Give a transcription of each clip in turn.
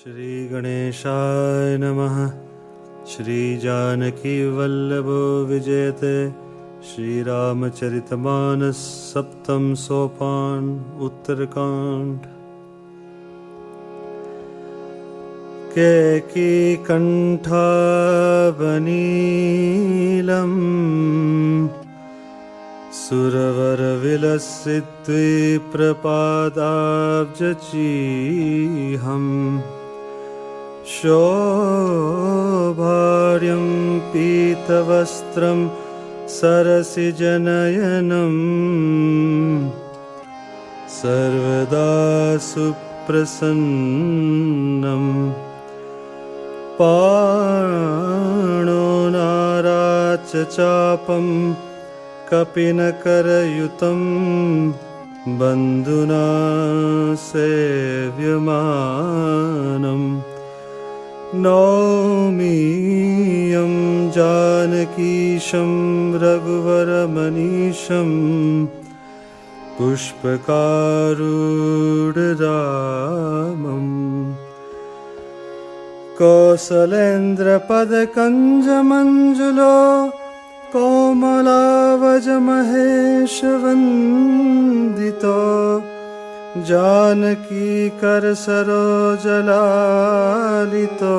श्री गणेशाय नमः। श्री जानकी वल्लभो विजयते। श्री रामचरितमानस सप्तम सोपान उत्तरकांड। कैकी कंठावनीलम् सुरवरविलसिद्विप्रपादाब्जचीहम् शोभार्यं पीतवस्त्रं सरसिजनयनं सर्वदा सुप्रसन्नं पाणो नाराच चापं कपिनकरयुतं बन्धुना सेव्यमानम् नौमि यं जानकीशं रघुवरमनीशं पुष्पकारूढरामम् कौसलेन्द्रपदकञ्जमञ्जुलो कोमलावजमहेशवन्दितो जानकीकरसरोजलालितो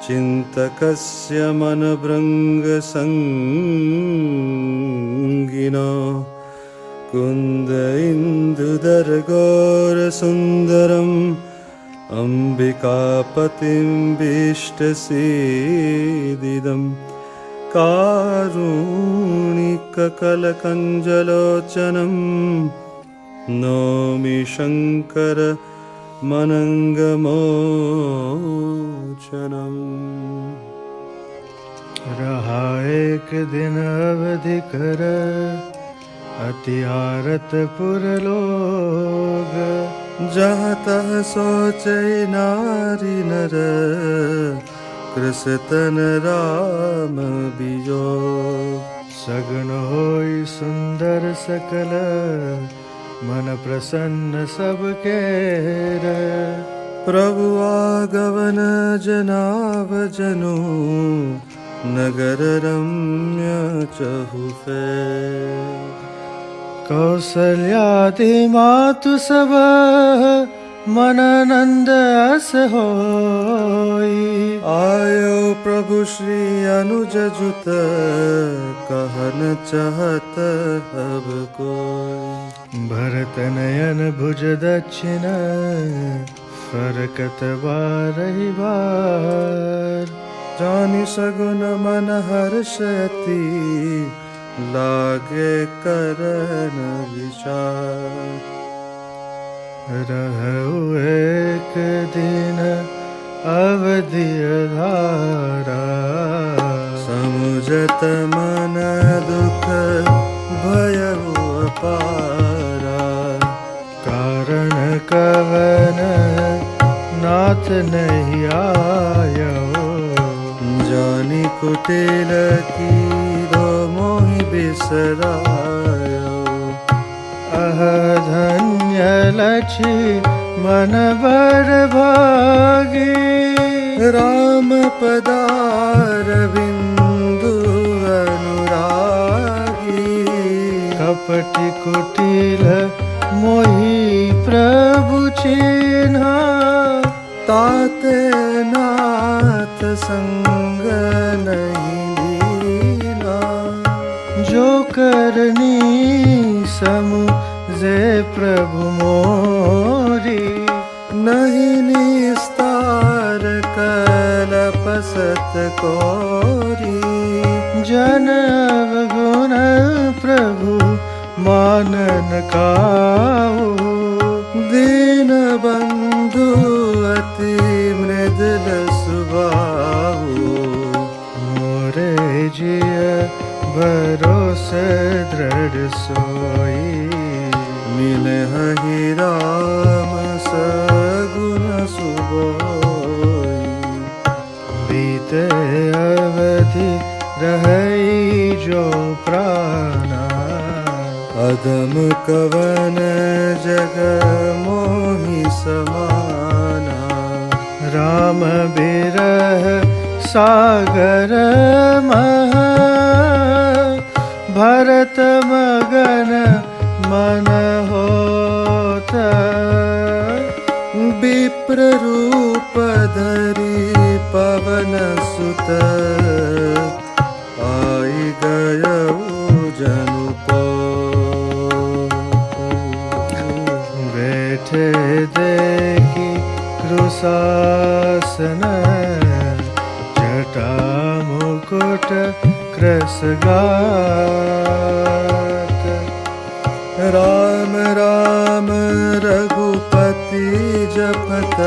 चिन्तकस्य मनभृङ्गसङ्गिनो कुन्द इन्दुदरगौरसुन्दरम् अम्बिकापतिं भीष्टसीदिदम् कारुणिककलकञ्जलोचनम् नौमि शङ्करमनङ्गमोचनम्। रहा एक दिन अवधि कर अति आरत पुरलोग जहाँ तह सोचै नारी नर कृषतन राम बियोग सगुन होई सुंदर सकल मन प्रसन्न सबके प्रभु आगवन जनाव जनु नगर रम्य चहुफेर कौसल्यादि मातु सब मन नंद अस होई आयो प्रभु श्री अनुज जुत कहन चाहत अब कोई भरत नयन भुज दक्षिण फरकत बारहि बार जानि सगुन मन हर्षति लागे करन विचार रहु एक दिन अवधि धारा समुझत मन दुख भयउ अपारा कारण कवन नाथ नहीं आयो जानी कुटिल की दो मोहि बिसरायो अह धन्य लक्ष्मी मन बर भागी राम पदार बिंदु अनुरागी कपटि कुटिल मोहि प्रभु चिन्हा ताते नाथ संग नहीं लीना जो करनी समुझे प्रभु मोरी नहीं निस्तार कलपसत कोरी जन अवगुण प्रभु मानन काऊ दीन बंधु अति मृदुल सुभाऊ मोरे जिय भरोसे दृढ़ सोई मिले हहि राम सगुन सुबोई बीते अवधि रहई जो प्राणा अदम कवन जग मोहि समाना राम बिरह सागर महा भरत मगन मन होत विप्र रूप धरि पवन सुत आई गयउ जनु बैठे देखी कृशासन जटा मुकुट कृसगात राम राम रघुपति जपत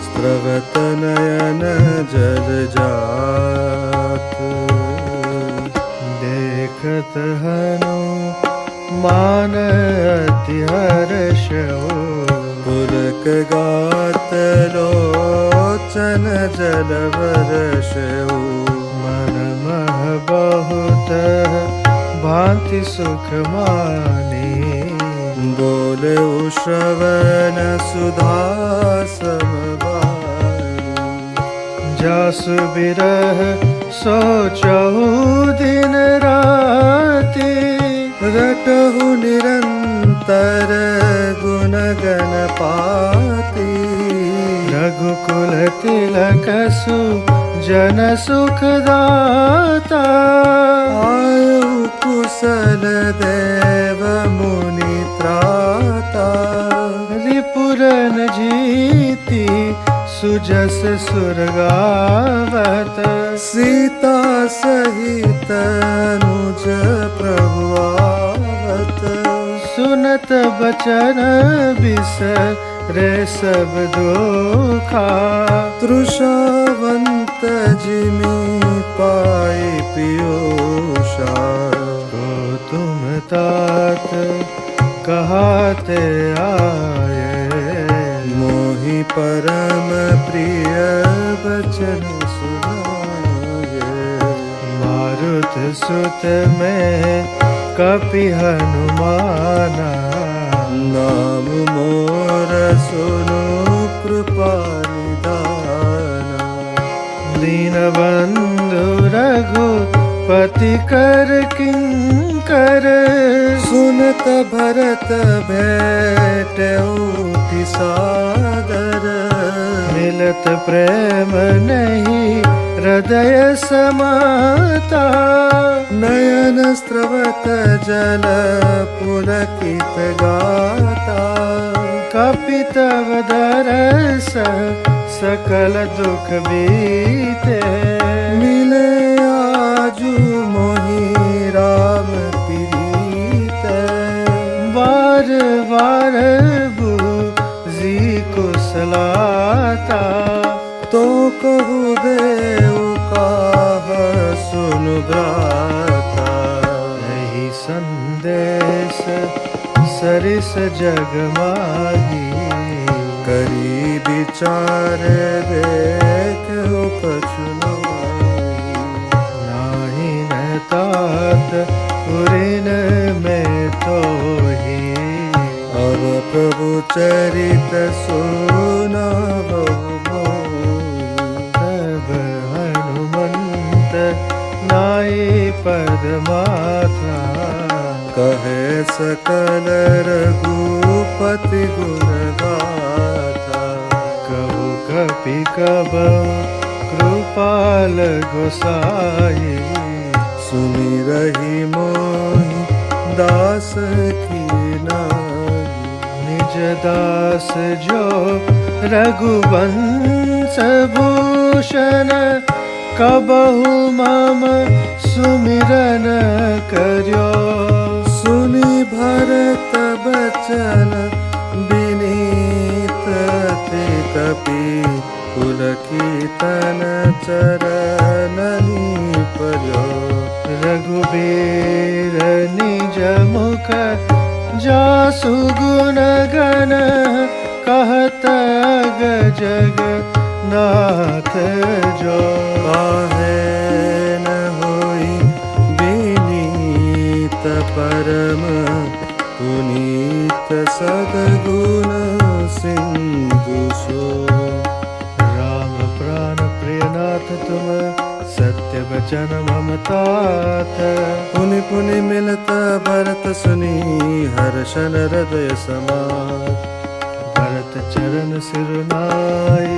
स्रवत नयन जल जात देखत हनु मान अति हर्षो पुलक गात लोचन जल वर्षौ मन मह बहुत भांति सुख मानी बोले श्रवण सुधा समवाणी जासु बिरह सोचहु दिन राति रटहु निरंतर गुण गण पाती रघुकुल तिलक सु जन सुखदाता आयु कुशल देव मुनि त्राता रिपुरन जीति सुजस सुरगावत सीता सहित अनुज प्रभु आवत सुनत बचन बिसरे सब दुखा तृषावंत जिमि पाई पियूषा को तुम तात कहाते आए मोहि परम प्रिय बचन सुनाए मारुत सुत में कपि हनुमाना नाम मोर सुनु कृपा निदाना दीनबंधु रघुपति कर किंकर सुनत भरत भेटउति सादर मिलत प्रेम नहीं हृदय समाता नयन स्रवत जल पुलकित गाता कपितव दरस सकल दुख बीते मिले आजु मोहि राम प्रीते बार बार बुझी कुशलाता तो कहु देव काह सुनु भ्राता यही संदेश सरिस जग माही करी विचार देखो कछु नाही न तात उरिन में तो ही अब प्रभु चरित सुनावो तब हनुमंत नाई पद माथा कहे सकल रघुपति गुण गाथा कहु कपि कब कृपाल गोसाई सुनि रही मोहि दास की नाई निज दास जो रघुवंश भूषण कबहु मम सुमिरन कर्यो सुनि भरत बचन विनीत ते कपि पुलकितन चरणनि पर्यो रघुबीर निज मुख जासु गुण गण कहत अग जग नाथ जो काहे न होई विनीत परम पुनीत सद्गुण सिंधु सो जन्मम तात। पुनि पुनि मिलत भरत सुनी हर्षन हृदय समार। भरत चरण सिरुनाय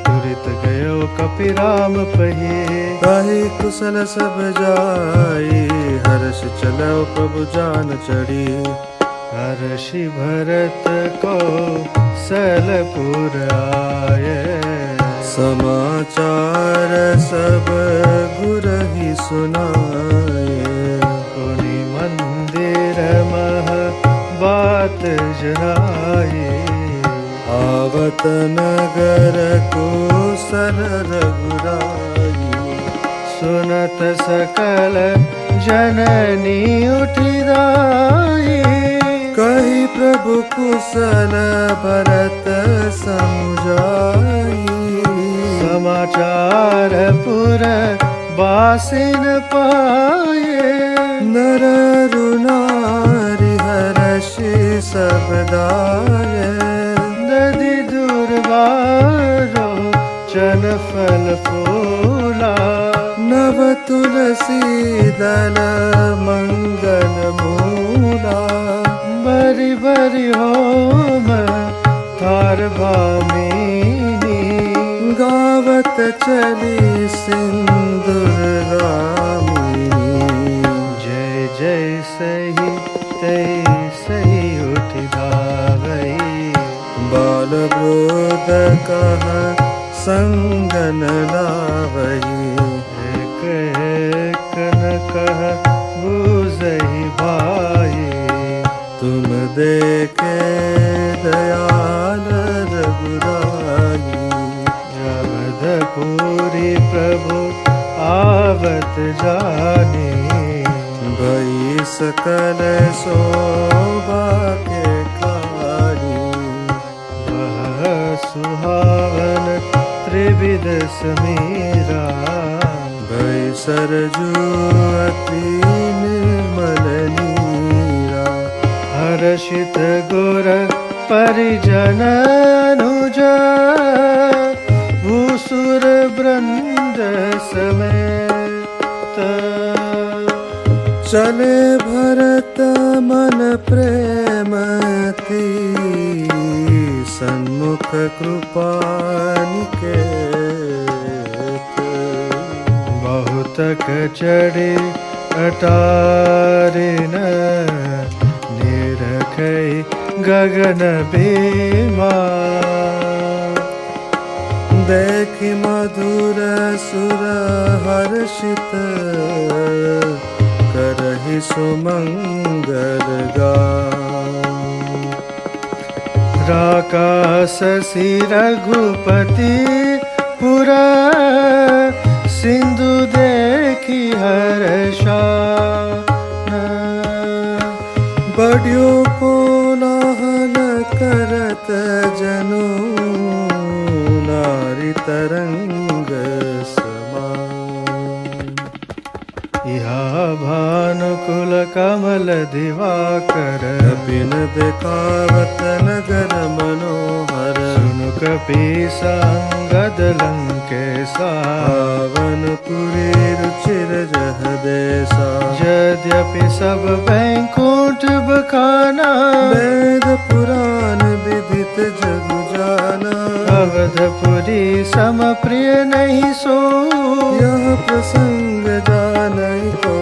तुरित गयो कपिराम पही। ताहि कुशल सब जाई हर्ष चलो प्रभु जान चढ़ी। हर्षि भरत को सलपुर आये। समाचार सब गुरहि सुनाए। पुनि मंदिर मह बात जनाए। आवत नगर कुशल रघुराई। सुनत सकल जननी उठिदाई। कही प्रभु कुशल भरत समुझाई। समाचार पुर बासिन पाए। नर नारी हर्षि सब दाये। नदी दुर्वारो चन फल फूला। नव तुलसी दल मंगल मूला। बरि बरि होम थार भामिनी। गावत चली सिंदूर गामिनी। जय जय सही तय सही उठ धावई। बाल वृद्ध कह संगन लावही। एक एक न कह बुझहि भाई। तुम देखे दयाल रघुराई। अवधपुरी प्रभु आवत जानी। भई सकल शोभा के खानी। वह सुहावन त्रिविध समीरा। भई सरजू अति निर्मल नीरा। हर्षित गुर परिजन अनुज। भूसुर वृंद समेत। चले भरत मन प्रेमति। सन्मुख कृपा निकेत। बहुतक चढ़ी अटारिन। निरखै गगन भीमा। देखि मधुर सुर हर्षित। करहि सुमंगल गान। राकास सी रघुपति पुर। सिंधु देखी हर्षान। बढ़ियो कोलाहल करत जनु। नारी तरंग समान। यहाँ भानुकुल कमल दिवाकर। बिन देखावत नगर मनोहर। सुनु कपीसा अंगद लंकेसा। पावनपुरी रुचिर जह देसा। यद्यपि सब बैंकुंठ बखाना। वेद पुराण विदित जगु जाना। अवधपुरी सम प्रिय नहीं सो। यह प्रसंग जानई को।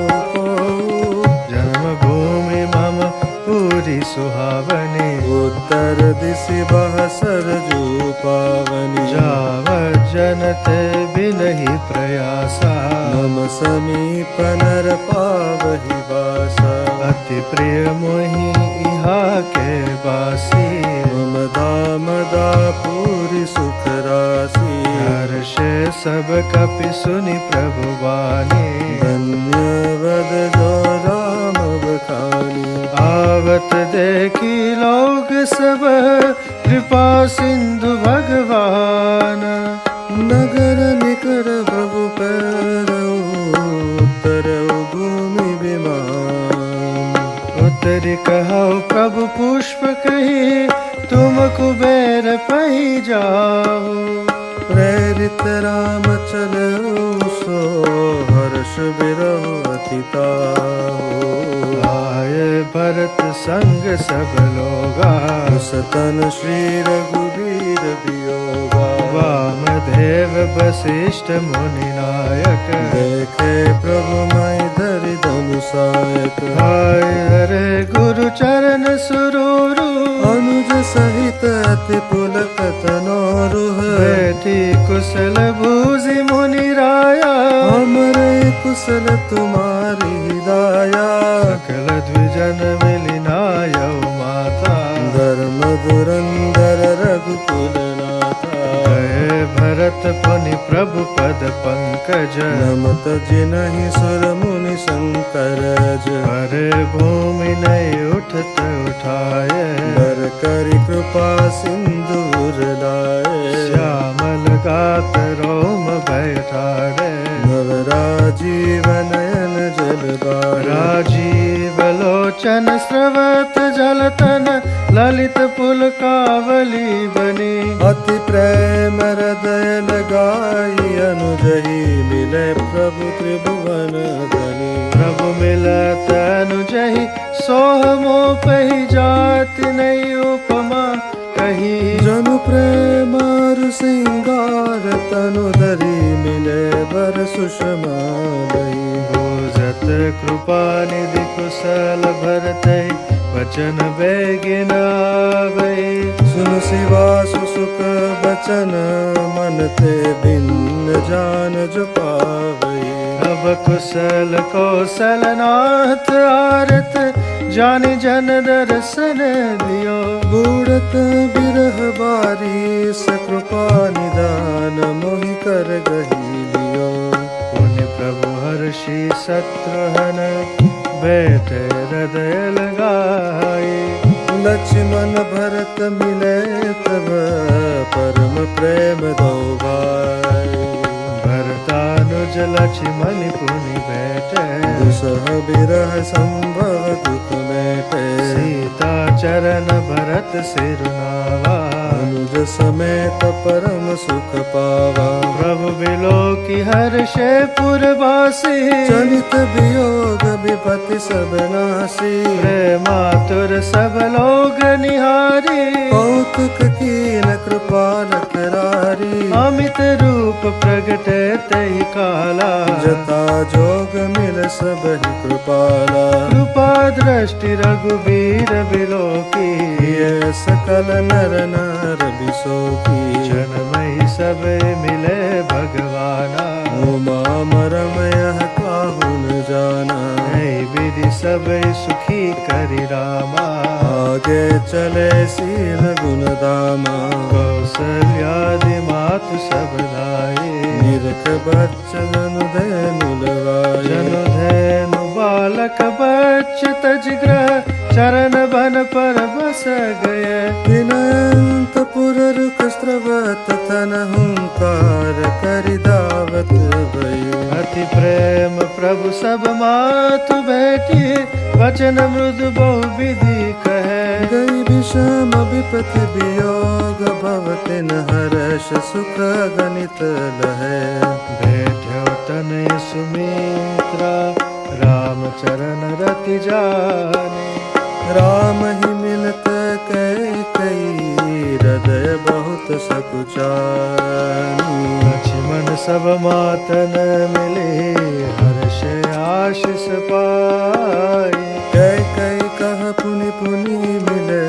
जन्मभूमि मम पूरी सुहावनी। उत्तर दिशि बह सरजू पावनी। जावत जनत बिनहि प्रयासा। मम समीप नर पावहि बासा। अति प्रिय मोहि इहा के बासी। मम दाम दापुरी सुख राशि। हर्ष सब कपि सुनि प्रभु बानी। धन्यवद जो राम बखानी। आवत देखी लोग सब कृपा सिंधु भगवान। नगर निकर प्रभु पैरऊ। उत्तरऊ भूमि विमान। उत्तरी कहो प्रभु पुष्प कही। तुम कुबेर पही जाओ। प्रेरित राम चलो सो। हर्ष हर्ष बिरह अति ताहो। आए भरत संग सब लोगा, उस तन श्री रघुबीर वियोगा। वामदेव वशिष्ठ मुनि नायक, देखे प्रभु मई धरि धनुषायक। हाय हरे गुरु चरण सुरूरु, अनुज सहित अति पुलकत नौरुह। बैठी कुशल भूषि मुनि राया, हमरे कुशल तुम्हारी दाया। सकल द्विजन मिलि नायौ माता, धर्म धुरंधर रघुकुल नाथा। गए भरत पुनि प्रभु पद पंकज, नमत जिनहि सुर मुनि शंकर ज। हरे भूमि नहीं उठत उठाए, बर करि कृपा सिंदूर लाए। श्यामल गात रोम बैठारे, नव राजीव नयन जल बारे। राजीव लोचन स्रवत जलतन, ललित पुलकावली बनी। अति प्रेम हृदय लगाई, अनुजहि मिले प्रभु त्रिभुवन धनी। प्रभु मिलत अनुजहि, सोह मोपहि जात नहीं उपमा कही। जनु प्रेम अरु सिंगार, तनु धरि मिले बर सुषमा लई। भूजत कृपा निधि कुशल भरतहि, वचन बेगिन आवै। सुन शिवा सुसुख बचन, मन ते भिन्न जान जो पावई। अब कुशल कौशल नाथ आरत, जानि जन दर्शन दियो। बूढ़त बिरह बारी, सकृपा निदान मोहि कर गही लियो। पुनि प्रभु हर्षि शत्रुहन, बैठे हृदय लगाए। लक्ष्मण भरत मिले तब, परम प्रेम दो भाई। भरतानुज लक्ष्मण पुनि बैठे, दुसह बिरह संभव दुख मेटे। सीता चरण भरत सिरुनावा, अनुज समेत परम सुख पावा। प्रभु बिलो की हर्षे पुरवासी। चलित वियोग विपति सब नासी। प्रेमातुर सब लोग निहारी, कौतुक कीन कृपाल करारी। अमित रूप प्रगटे तहि काला, जता जोग मिल सब ही कृपाला। कृपा दृष्टि रघुबीर बिलो की। ये सकल नर नार बिसोकी। जन्महि सब मिले भगवाना, उमा मरम यह काहू न जाना। ऐ विधि सब सुखी करि रामा। आगे चले शील गुण दामा। कौसल्यादि मातु सब लाए, निरख बच्चन धनु लवाए। जनु धैनु बालक बच्च तज ग्रह, चरण बन पर बस गए। दिनंत पुर रुख स्त्रवत, तन हुंकार करि दावत भई। अति प्रेम प्रभु सब मातु बैठी, वचन मृदु बहु विधि कहे। गई विषम विपति वियोग, भवति न हर्ष सुख गणित लहे। बैठो तनय सुमित्रा, राम चरण रति जाने। राम ही मिलत कई हृदय बहुत सकुचानी। लक्ष्मण सब मातन मिले, हर्ष आशीष पाए। कई कह पुनि पुनि मिले,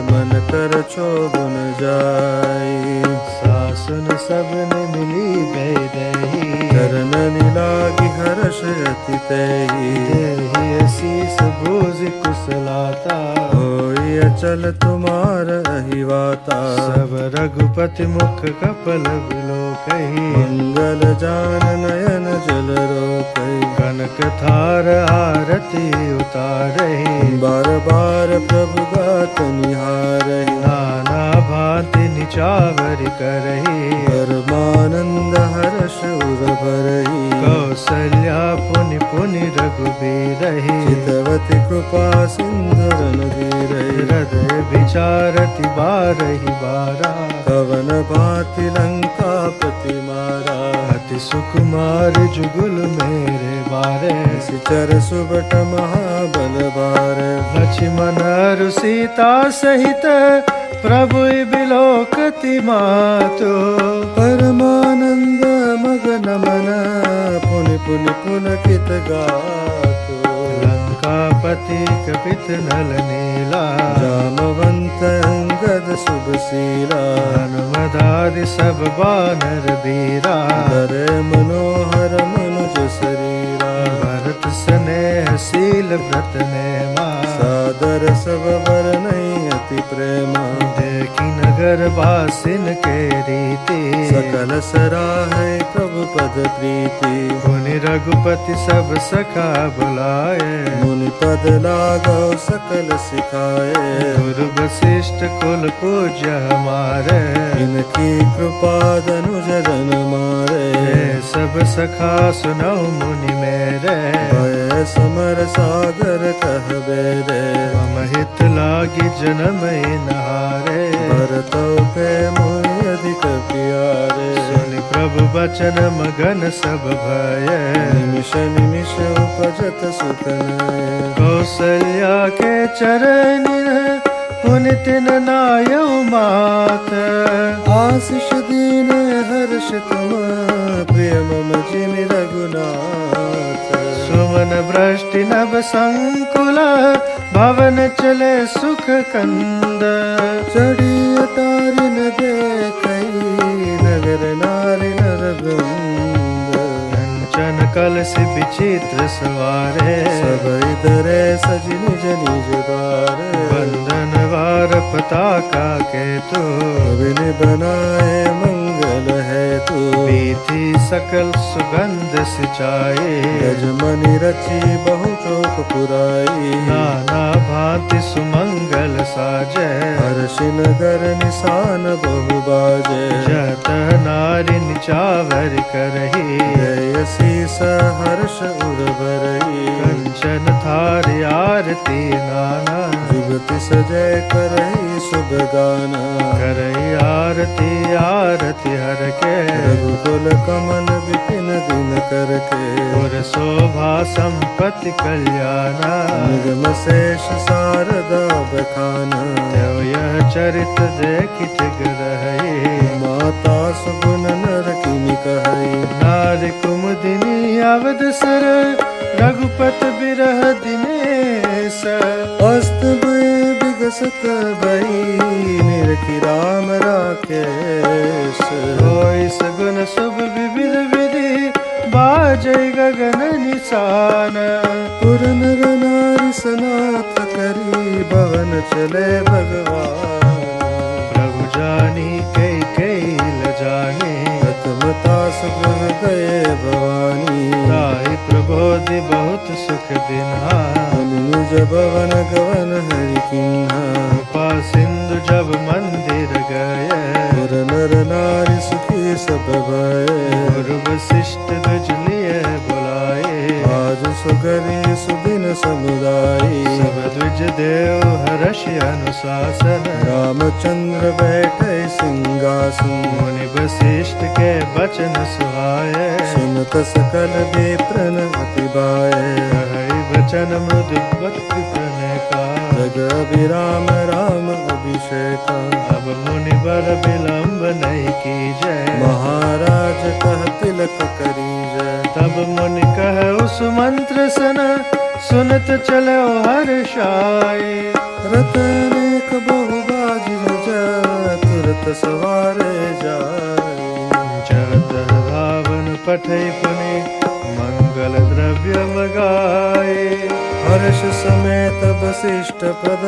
मन कर क्षोभन जाई। सासुन सब ने मिली बैदेही, चरण लागी हर्ष अति तेहि। देहि शीस भुज कुशलाता, होई अचल तुमार अहिवाता। सब रघुपति मुख कपल बिलो कही। मंगल जान नयन जल रोकई। कनक थार आरती उतारही, बार बार प्रभु गात निहारहि। नाना भांति निचावर करही। परमानंद हर्ष उर भरहि। कौसल्या पुनि पुनि रघुबीरहि, चितवती कृपा सिंधु रणधीरहि। हृदय विचारति बारहि बारा, कवन भांति लंका पति मारा। अति सुकुमार जुगुल मेरे बारे, सिचर सुबट महाबल बार। लक्ष्मण अरु सीता सहित प्रभु बिलोकति मातु, परमानंद मगन मन पुनि पुनि पुलकित गातु। लंकापति कपित नल नीला, जामवंत अंगद शुभशीला। हनुमदादि सब बानर बीरा, धरे मनोहर मनुज शरीरा। भरत स्नेह शील व्रत नेमा, सादर सब वरनई अति प्रेमा। देखी नगर बासिन के रीति, सकल सराहै प्रभु पद प्रीति। मुनि रघुपति सब सखा बुलाए, मुनि पद लागौ सकल सिखाए। गुरु वशिष्ठ कुल पूज्य हमारे, इनकी कृपा धनुज जन मारे। ये सब सखा सुनौ मुनि मेरे, भय समर सागर कह बेरे। मम हित लागी जन्म नहारे, भरतौ पे मोहि अधिक प्यारे। सुनि प्रभु वचन मगन सब भय, निमिष निमिष उपजत सुख नय। कौसल्या के चरण पुनित नायौ मात, आशीष दीन हर्ष तुम प्रिय मम जिमि रघुनाथ। सुमन वृष्टि नभ संकुल, भवन चले सुख कंद। चढ़ी अटारि न देखई नगर नारी नर वृंद। कंचन कलसी विचित्र सवारे, सब इधरे सज निज निज द्वार। बंधन वार पताका के तू, बिन बनाए मंगल है तू। बीथी सकल सुगंध सिंचाई, यजमनि रची बहु चौक पुराई। नाना भांति सुमंगल साजे, हर्षि नगर निशान बहु बाजे। जत नारी निचावर करही, जय शीस हर्ष उर भरई। कंचन थारी आरती नाना, जुगति सजय करई शुभ गाना। करई आरती आरती हर के, रघुकुल कमल विपिन दिन करके। और शोभा संपत्ति कल्याणा, निगम शेष शारदा बखाना। देव यह चरित देखित ग्रही, माता सुगुन नर किनि कहई। नारी कुमुदिनी अवध सर, रघुपत बिरह दिनेश। अस्त भय विगसत भई निरखि राम राकेश। होई सगुन शुभ विविध विधि, बाजै गगन निशान। पुर नर नारी सनाथ करी भवन चले भगवान। प्रभु जानी कई कई ल जाने, प्रथमता सुगृह गए भवानी। ताई प्रबोधि बहुत सुख दिन्हा, निज भवन गवन हरि किन्हा। कृपा सिंधु जब मंदिर गए, पुर नर नारी सुखी सब भये। गुरु वशिष्ठ द्विज लिए बुलाए, आज सुगरी सुदिन समुदायी। सब द्विज देव हर्षि अनुशासन, रामचंद्र बैठे सिंहासन। मुनि वशिष्ठ के वचन सुहाए, सुनत सकल विप्रन अति बाये। कहई वचन मृदु भक्ति प्रणय का, जग अभिराम राम अभिषेका। अब मुनि बर विलंब नहीं कीजय, महाराज कह तिलक करीजय। तब मुनि कह उस मंत्र सन, सुनत चलो हर्षाए। रत अनेक बहु बाजी जय, तुरत सवारे जाय। जगत धावन पठै पुनि, मंगल द्रव्य मगाए। हर्ष समेत वशिष्ठ पद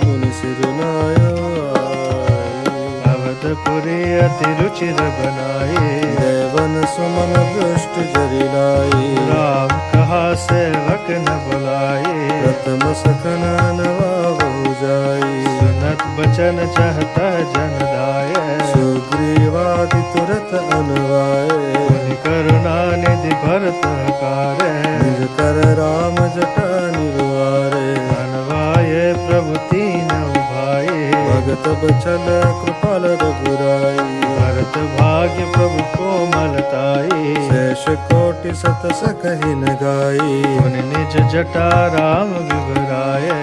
मुनि सिरुनायो आए। अवधपुरी अति रुचिर बनाए, देवन सुमन दृष्ट जरिलाई। राम कहा सेवक न बुलाए, प्रथम सखन नवाबहु जाई। सुनत बचन चाहता जन दाय, सुग्रीवादि तुरत अनुवाए। मुनि करुणा निधि भरत कार्य, निज कर राम जटा निरुआरे। अनुवाये प्रभु तीन भाई, भगत बचल कृपाल रघुराई। भरत भाग्य प्रभु कोमलताई, शेष कोटि सत सकहि न गाई। मुनि निज जटा राम विवराये,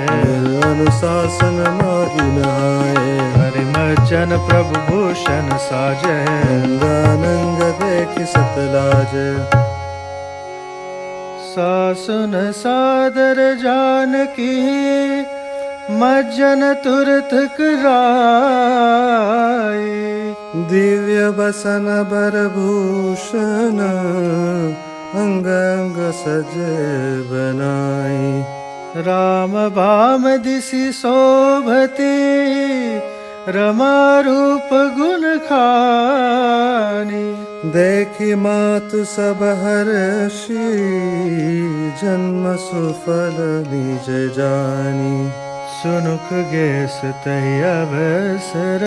अनुशासन माही नहाए। हरि मर्जन प्रभु भूषण साजे, नंग देखि सत लाजे। सासुन सादर जानकी, मज्जन तुरत कराई। दिव्य बसन बर भूषण, अंग अंग सजे बनाई। राम भाम दिसि शोभती, रमा रूप गुण खानी। देखि मातु सब हर्षि, जन्म सुफल निज जानी। सुनुख गेस तहि अवसर,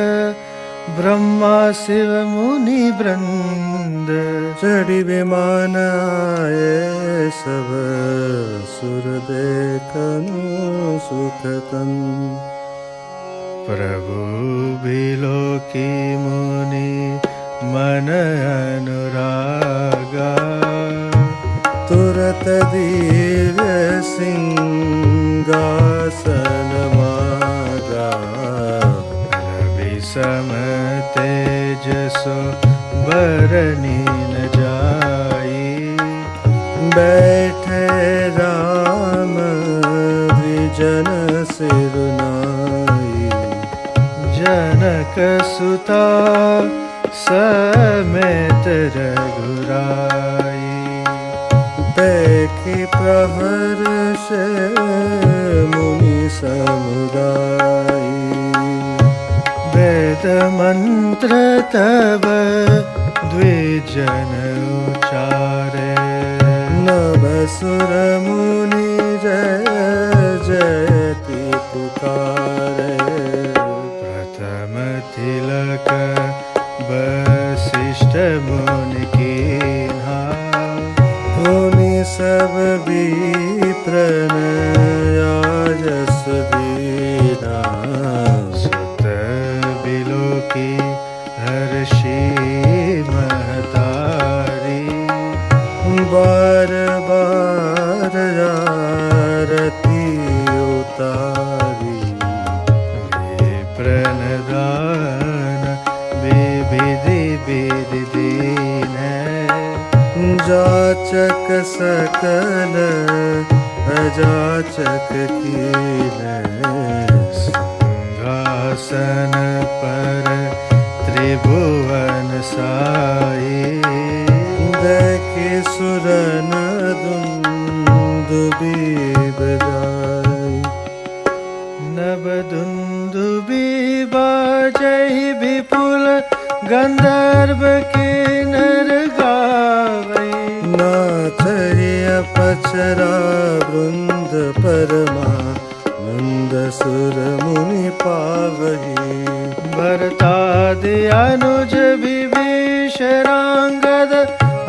ब्रह्मा शिव मुनि वृंद। चढ़ी विमान आए सब, सुर देखनु सुख कंद। प्रभु बिलोकी मुनि मन अनुरागा, तुरत दिव्य सिंहासन मागा। रवि सम तेज सो बरनी न जाई। बैठे राम द्विजन सिरुनाई। जनक सुता समेत रघुराई। देखि प्रहर्ष मुनि समुदाय। वेद मंत्र तब द्विजन उचारे। नभ सुर मुनि जय जयति पुकारे। प्रथम तिलक वशिष्ठ मुनि कीन्हा। मुनि सब विप्रन याजस दीना। सुत बिलोकी हर्षि महतारी। बार बार आरती उतारी। विप्रनदान विविधि विधि दीन। जाचक सकल अजाचक कीन। सिंहासन पर त्रिभुवन साई। देखि सुरन दुंदुबी बजाई। नभ दुंदुबी बाजहि विपुल गंधर्व किन्नर गावै। नाचहि अपचरा वृंद परमा। नंद सुर मुनि पावही। भरतादि अनुज विभीषणांगद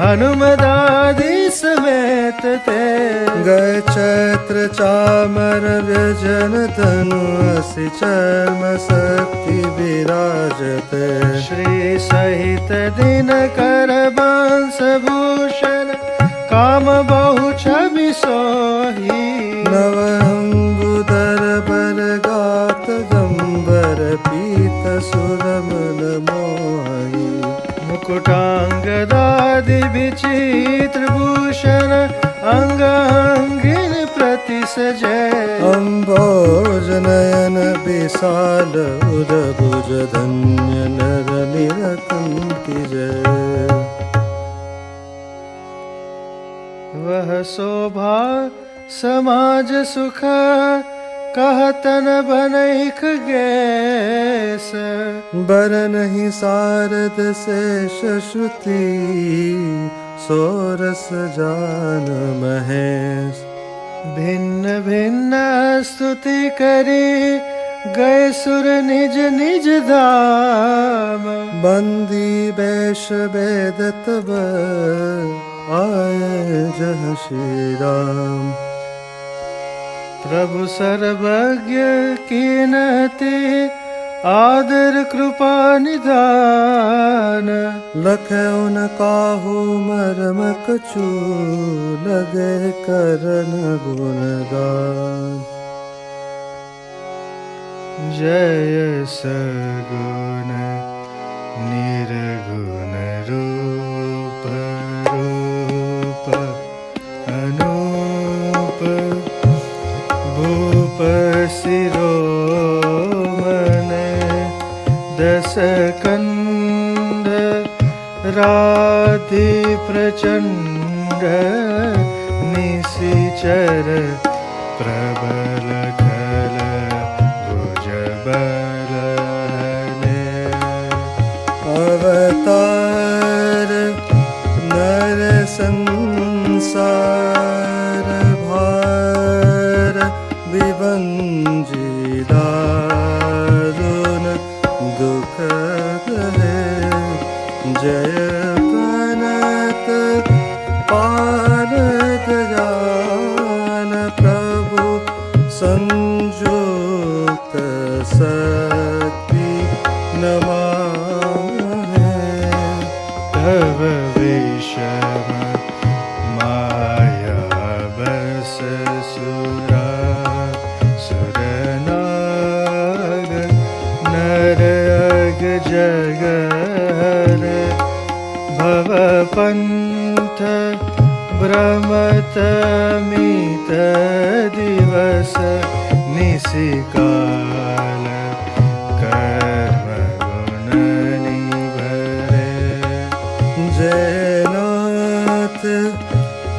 हनुमदादि समेत ते। गए चैत्र चामर व्यजन धनु। असि चर्म शक्ति विराजते। श्री सहित दिनकर बंस भूषण। काम बहु छवि सोही। नवअंबुदर बर गात गंबर। पीत सुरमन मोहि। मुकुटांगदादि विचित्र भूषण। अंग अंगिन प्रति सजय। अम्भोज नयन विशाल उरभुज। धन्य नर निरकंति जय। वह शोभा समाज सुख। कहतन बनैख गैस। बरनहि शारद शेष श्रुति। सोरस जान महेश। भिन्न भिन्न स्तुति करी। गए सुर निज निज धाम। बंदी वेश वेद तब आए जह श्री राम। प्रभु सर्वज्ञ कीनति आदर कृपा निधान। लखौ न काहू मरम कछु, लगे करन गुणगान। जय सगुण निर्गुण रूप, रूप अनूप भूप शिरोमण दस कंद राधि प्रचंड निशिचर प्रबल खल भुजबल अवतार नर संसार भार विभंजी दारुण दुख गहे। जय प्रणत पारद जान प्रभु संयुक्त शक्ति नमामि। तव विषम माया बस सुरा सुरनाग नर अग जगर भव पंथ भ्रमत मित दिवस निशिकाल कर्म गुण निभरे। जयनाथ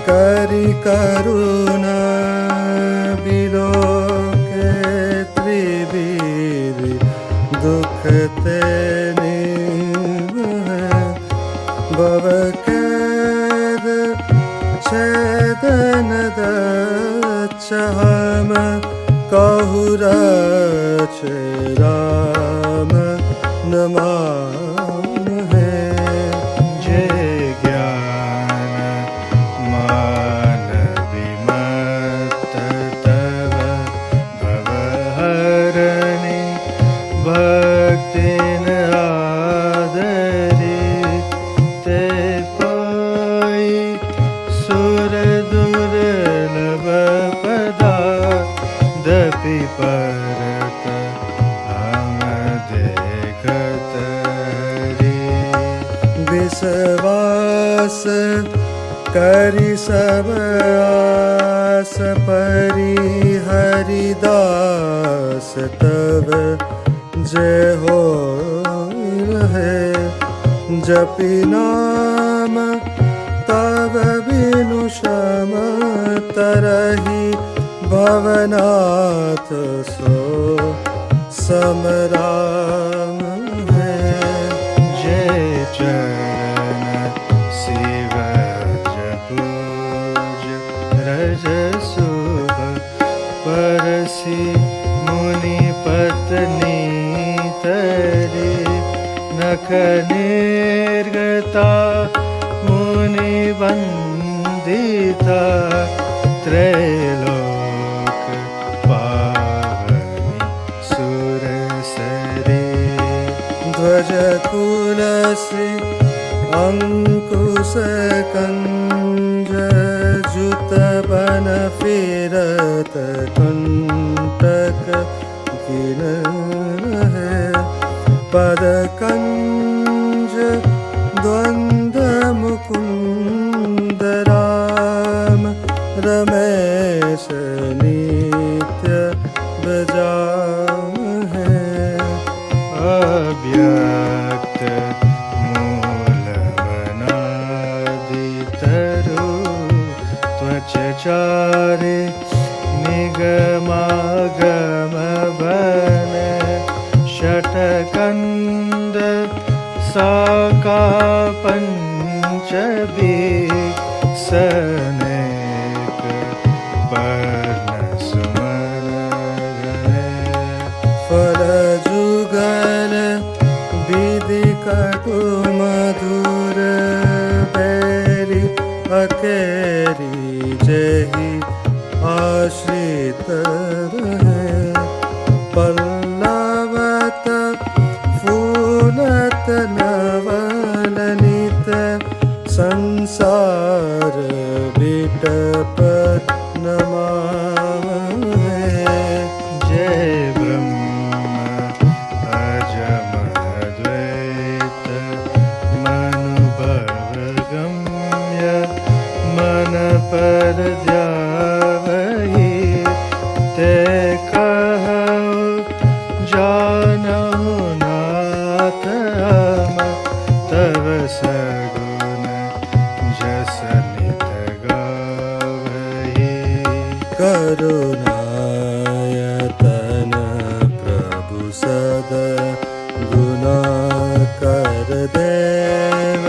करि करुणा बिलोके त्रिविधि दुख ते निवहे। भव कैद छेदन दच्छ हम कहु रक्षे राम नमामि। जय ज्ञान मान विमत्त तव भवहरणि भक्ति आदरि ते पाई सुर दुर्लभ पदादपि परत हम देखत रे। विश्वास करि सब आस परि हरिदास तब जय हो रहे। जपि नाम तब बिनु शम तरहि भवनाथ सो समराम है। जय चरण शिव जपूज रज शुभ परसि मुनि पत्नी तरी नख निर्गता मुनि वंदिता त्रैलोक पावनी सुरसरी। ध्वज तुलसी अंकुश कंज जुत बन फिरत कुंटक गिन रहे। पद कंज द्वंद मुकुंद राम रमेश नित्य बजाए। अव्यक्त मूल वनादि तरु त्वच चारे निगमागम बन षटकंद साका पंचबीसनेक वर्ण सुमन गणे। फल जुगल विधि कटु मधुर बेरी अकेरी जेहि आश्रित रहे। पल्लवत संसार बिटप नमामहे। जय ब्रह्म अजम अद्वैत मनुभवगम्य मन पर ध्यावहि ते कहौ जानहु नाथ हम तव सगुण जस नित गावहि। करुणायतन प्रभु सद गुना कर देव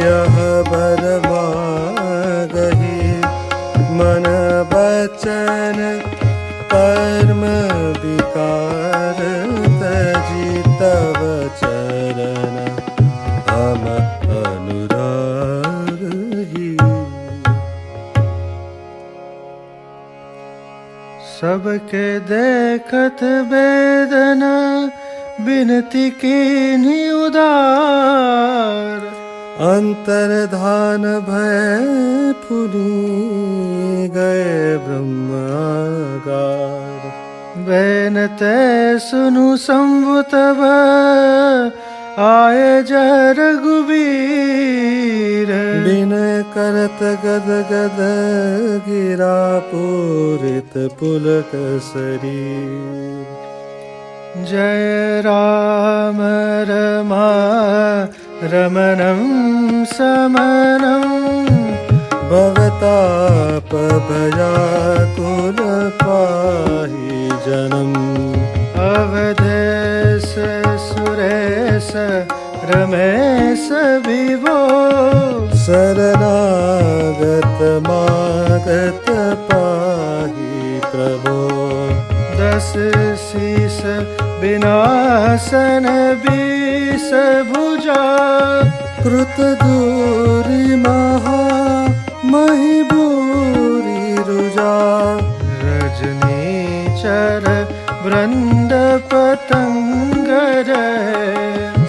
यह बर मागहि। मन बचन कर्म विकार तजी तव चरण हम अनुरागी। सबके देखत वेदना बिनती कीन्ही उदार। अंतर्धान भय फुली गए ब्रह्मागार। बेनते सुनु शंभु तब आए जय रघुवीर। विनय करत गद गद गिरा पूरित पुलक शरीर। जय राम रमा रमणं समनं भवताप भयाकुल पाहि जनम। अवधेश सुरेश रमेश विभो शरणागत मागत पाहि प्रभो। दस शीस विनाशन बीस भुजा कृत दूरी महा महिबूरी रुजा। रजनीचर वृंद पतंग रहे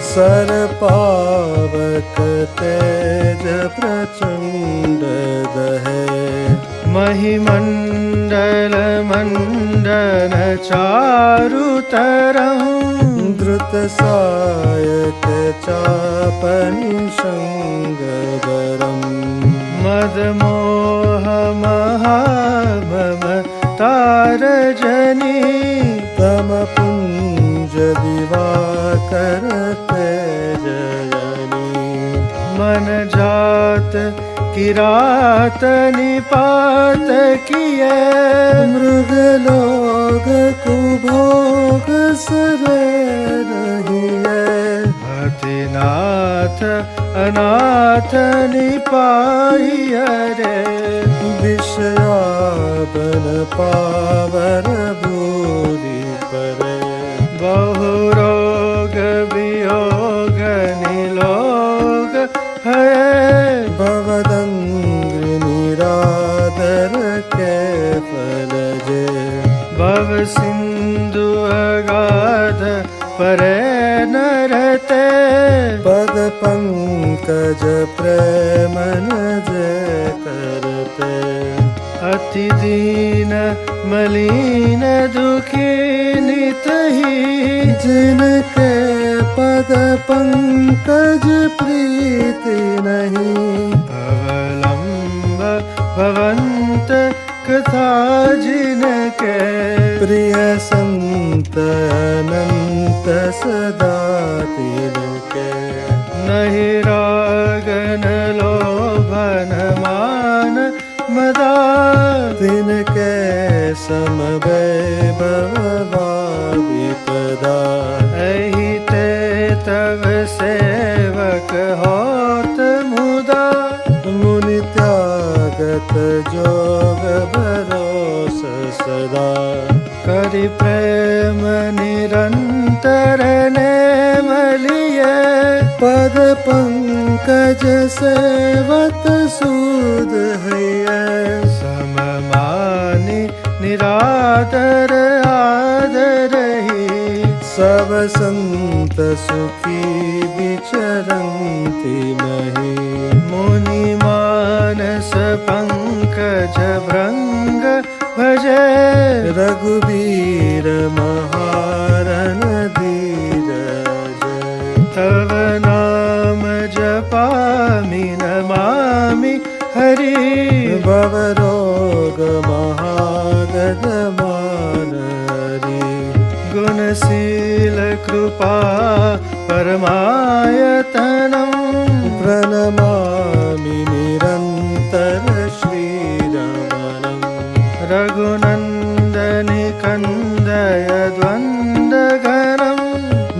सर पावक तेज प्रचंड दहे। महिमंडल मंडन चारु तरहु द्रुत सायक चापनि संग बरम। मद मोह महा ममतार जनी तम पुंज दिवाकर तेज जनी। मन जात किरात निपात किए मृग लोग कुभोग सरे रहिए। अतिनाथ अनाथ निपाइय रे विषयाबन पावन भूरि परे। बहु रोग वियोग निलोग है भवदंग्रि निरादर के फल जे। भव सिंधु अगाध परे न रहते पद पंकज प्रेमन जय करते। अति दीन मलिन दुखी नितहि जिनके पद पंकज प्रीति नहीं। अवलंब भवंत कथा जिनके प्रिय संत अनंत सदा तिनके। नहीं रागन लोभन मान मदा तिनके सम वैभव विपदा। एहि ते तव सेवक होत मुदा मुनि त्यागत जोग भरोस सदा। करि प्रेम निरंतर नेम लिए पद पंकज सेवत सूद हैये। सममानि निरादर आदरहि सब संत सुखी विचरन्ति मही। मुनि मानस पंकज भृंग भजे रघुबीर महारन धीरज तव नाम जपामि नमामि हरि भवरोग महागद मानरी गुणशील कृपा परमायतनं प्रणमामि निरन्तर श्रीरमणम् रघुनन्दनि कन्दय द्वन्द्वघनं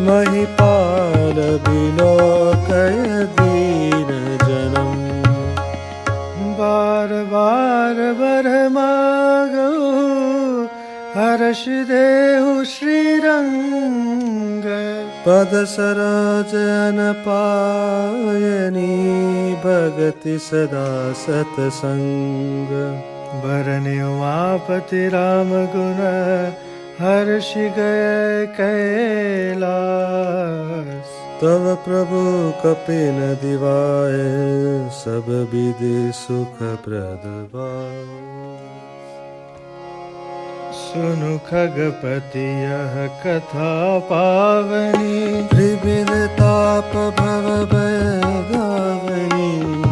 महिपाल विलोकय दीनजनम् बार बार वर मागो हर्ष देहु श्रीरंग पद सरोज अनपायनी भगति सदा सतसंग बरने उमापति राम गुण हर्ष गय कैलास तव प्रभु कपिन दिवाय सब विधि सुख प्रदवाय सुनु खगपति यह कथा पावनी त्रिविध ताप भव भय दावनी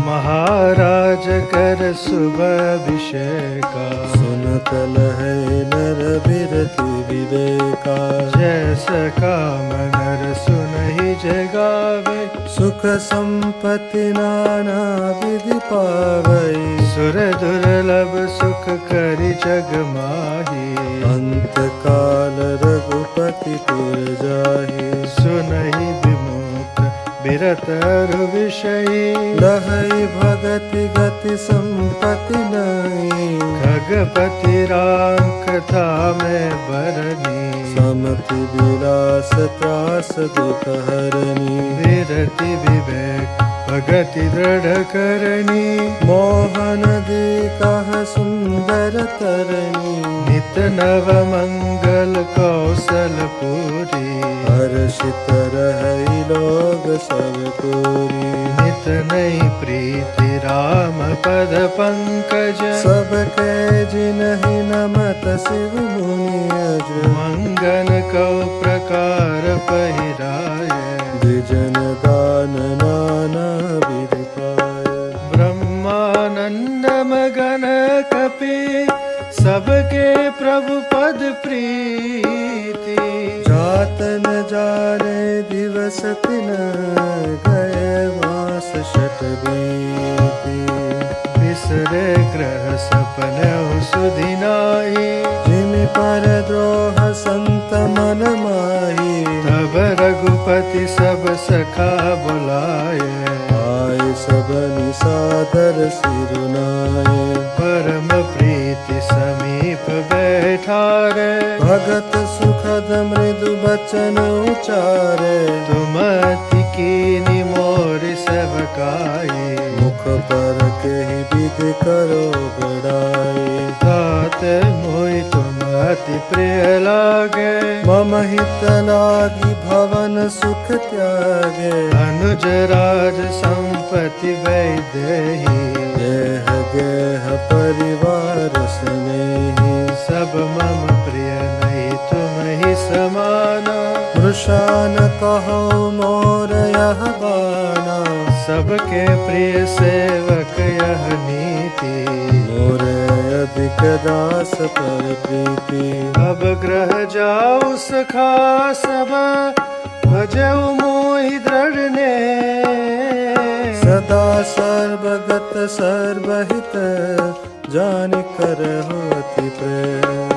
महाराज कर शुभ अभिषेका सुनत लहै नर बिरति विवेका जैसा काम नर सुनहि जगावे सुख संपत्ति नाना विधि पावै सुर दुर्लभ सुख करि जग माही अंत काल रघुपति पुर जाहि सुनहि विमुख बिरत अरु विषयी लहै भगति गति संपत्ति नहीं खगपति राम कथा में बरनी समति विलास त्रास दुख हरनी विरति विवेक भगति दृढ़ करनी मोहन दिकह सुंदर तरनी नित नव मंगल कौशल पूरी हर्षित रहै लोग सब कोरी नित नई प्रीति राम पद पंकज सबके जिनहि नमत शिव मुनि अज मंगन कौ प्रकार पहिराय द्विजन दान नाना विधि पाय ब्रह्मानंद मगन कपि सबके प्रभु पद प्रीति जात न जाने दिवस दिन गए मास शत बीती बिसरे ग्रह सपन सुधिनाई जिमि पर द्रोह संत मन माही तब रघुपति सब सखा बुलाए आय सब निसादर सिरुनाए परम प्रीति समीप बैठारे भगत सुखद मृदु बचन उचारे तुम अति कीनी मोर सेवकाई मुख पर के ही विधि करो बड़ाई तात मोहि तुम अति प्रिय लागे मम हित लागी भवन सुख त्यागे अनुज राज संपत्ति वैदेही गेह गेह परिवार स्नेही सब मम प्रिय नहीं तुम ही समाना वृषान कहो मोर यह बाना सबके प्रिय सेवक यह नीति मोर अधिक दास पर प्रीति अब ग्रह जाऊ सखा सब भजऊ मोहि दृढ़ ने सदा सर्वगत सर्वहित जान कर होति प्रेम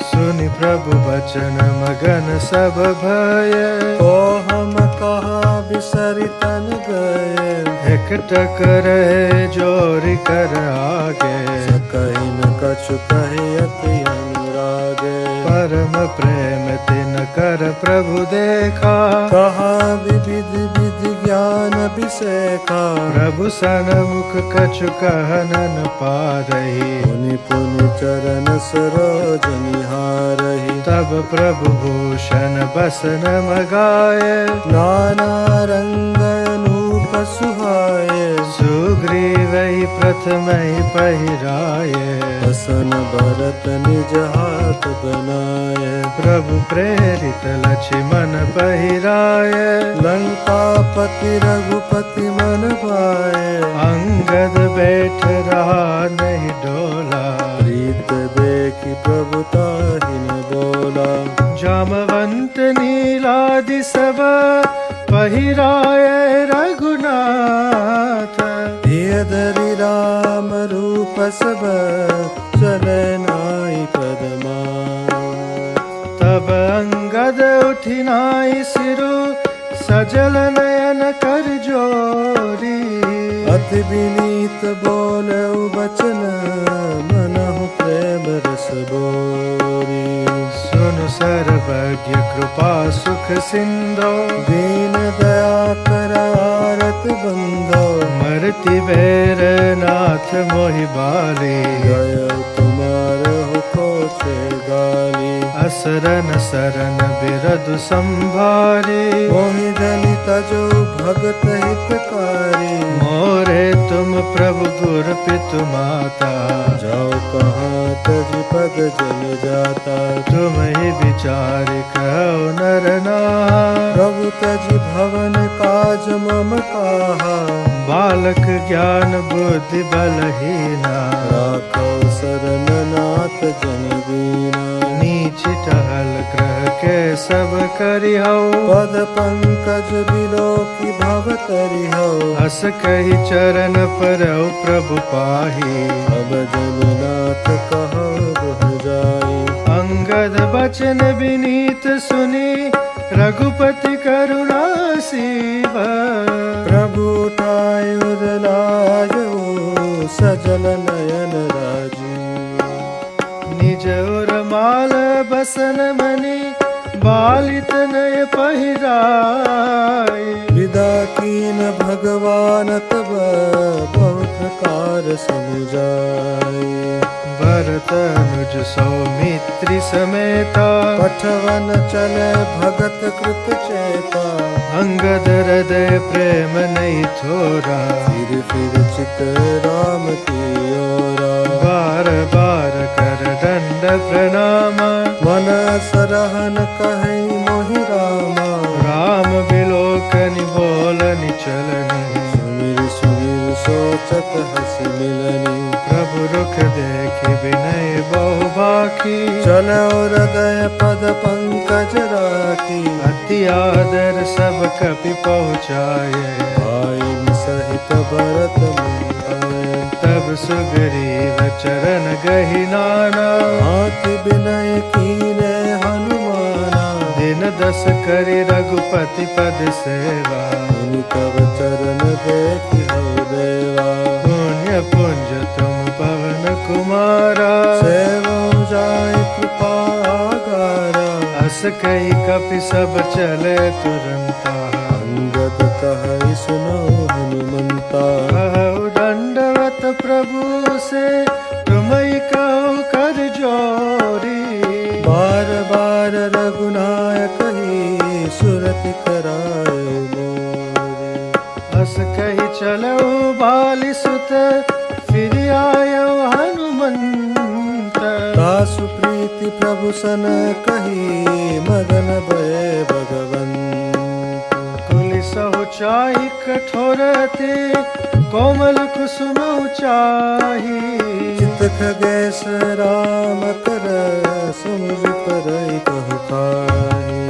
सुनि प्रभु बचन मगन सब भय तो हम कहा बिसरि तन गए एकटक रहे जोरि कर आगे कही न कछु कहे अति अनुरागे परम प्रेम तिन कर प्रभु देखा कहा विविध विधि ज्ञान विसेखा प्रभु सन्मुख कछु कहनन पारही पुनि पुनि चरण सरोज निहारहि तब प्रभु भूषण बसन मगाए नाना रंग अनूप सुहाए सु कही प्रथम ही पहिराए। बसन भरत निज हाथ बनाए। प्रभु प्रेरित लक्ष्मण पहिराए। लंकापति रघुपति मन पाए। अंगद बैठ रहा नहीं डोला। प्रीत देखी प्रभु ताहि न बोला। जामवंत नीलादि सब पहिराए रघुनाथ। धिय धरि राम रूप सब चले नाई पदमा। तब अंगद उठी नाई सिरु सजल नयन कर जोरी। अति विनीत बोले बचन मनहु प्रेम रस बोरी। सुन सर्वज्ञ कृपा सुख सिंधो। दीन दया कर आरत बंधो। मरति बेर नाथ मोहि बाली। गय तुम्हारे कोचे गाली। असरन सरन बिरदु संभारी। मोहि जनि तजो भगत हितकारी। मोरे तुम प्रभु गुर पितु माता। जाओ कहाँ तज पद जन जाता। तुम ही विचार कहो नर नार। प्रभु तज भवन काज मम काहा। बालक ज्ञान बुद्धि बलहीना। राखो शरण नाथ जन दीना। नीच टहल ग्रह के सब करिहो। पद पंकज बिलो की भव तरिहो। हस कही चरण परौ प्रभु पाही। अब जगन्नाथ कहो दुह जाई। अंगद बचन विनीत सुनी। रघुपति करुणा सीवा। प्रभु उठाय उरलायो सजल नयन राजी। निज उर माल बसन मणि। बालित नय पहिराय। विदा कीन भगवान तब बहुत प्रकार समुझाई। भरत अनुज सौमित्री समेता। पठवन चले भगत कृत चेता। अंगद हृदय प्रेम नहीं थोरा। फिर चित राम की ओरा। बार बार कर दंड प्रणाम। मन सरहन कहे मोहि रामा। राम बिलोकनि बोलनि चलनि। सुमिर सुमिर सोचत हस मिलनी। प्रभु रुख देखि विनय बहु बाकी। चलो हृदय पद पंकज राखी। अति आदर सब कपि पहुँचाए। आइन सहित भरत मुआए। तब सुग्रीव चरण गहि नाना। हाथि विनय कीने हनुमाना। दिन दस करि रघुपति पद सेवा। मुनि तव चरण देखि हौ देवा। पुण्य पुंज तुम पवन कुमारा। सेवो जाय कृपा आगारा। हस कही कपि सब चले तुरंता। अंगद कहि सुनो हनुमंता। कहु दंडवत प्रभु से तुमहि कहो कर जोरी। बार बार रघुनायक ही सुरति करायो मोरे। हस कही चलो बाली सुत। फिर आयो हनुमंत। तासु प्रीति प्रभु सन कही। मगन भय भगवंत। कुलिसहु चाहि कठोरते। कोमल कुसुम चाही। चित खगेश राम कर सुमिर परई कहु खाही।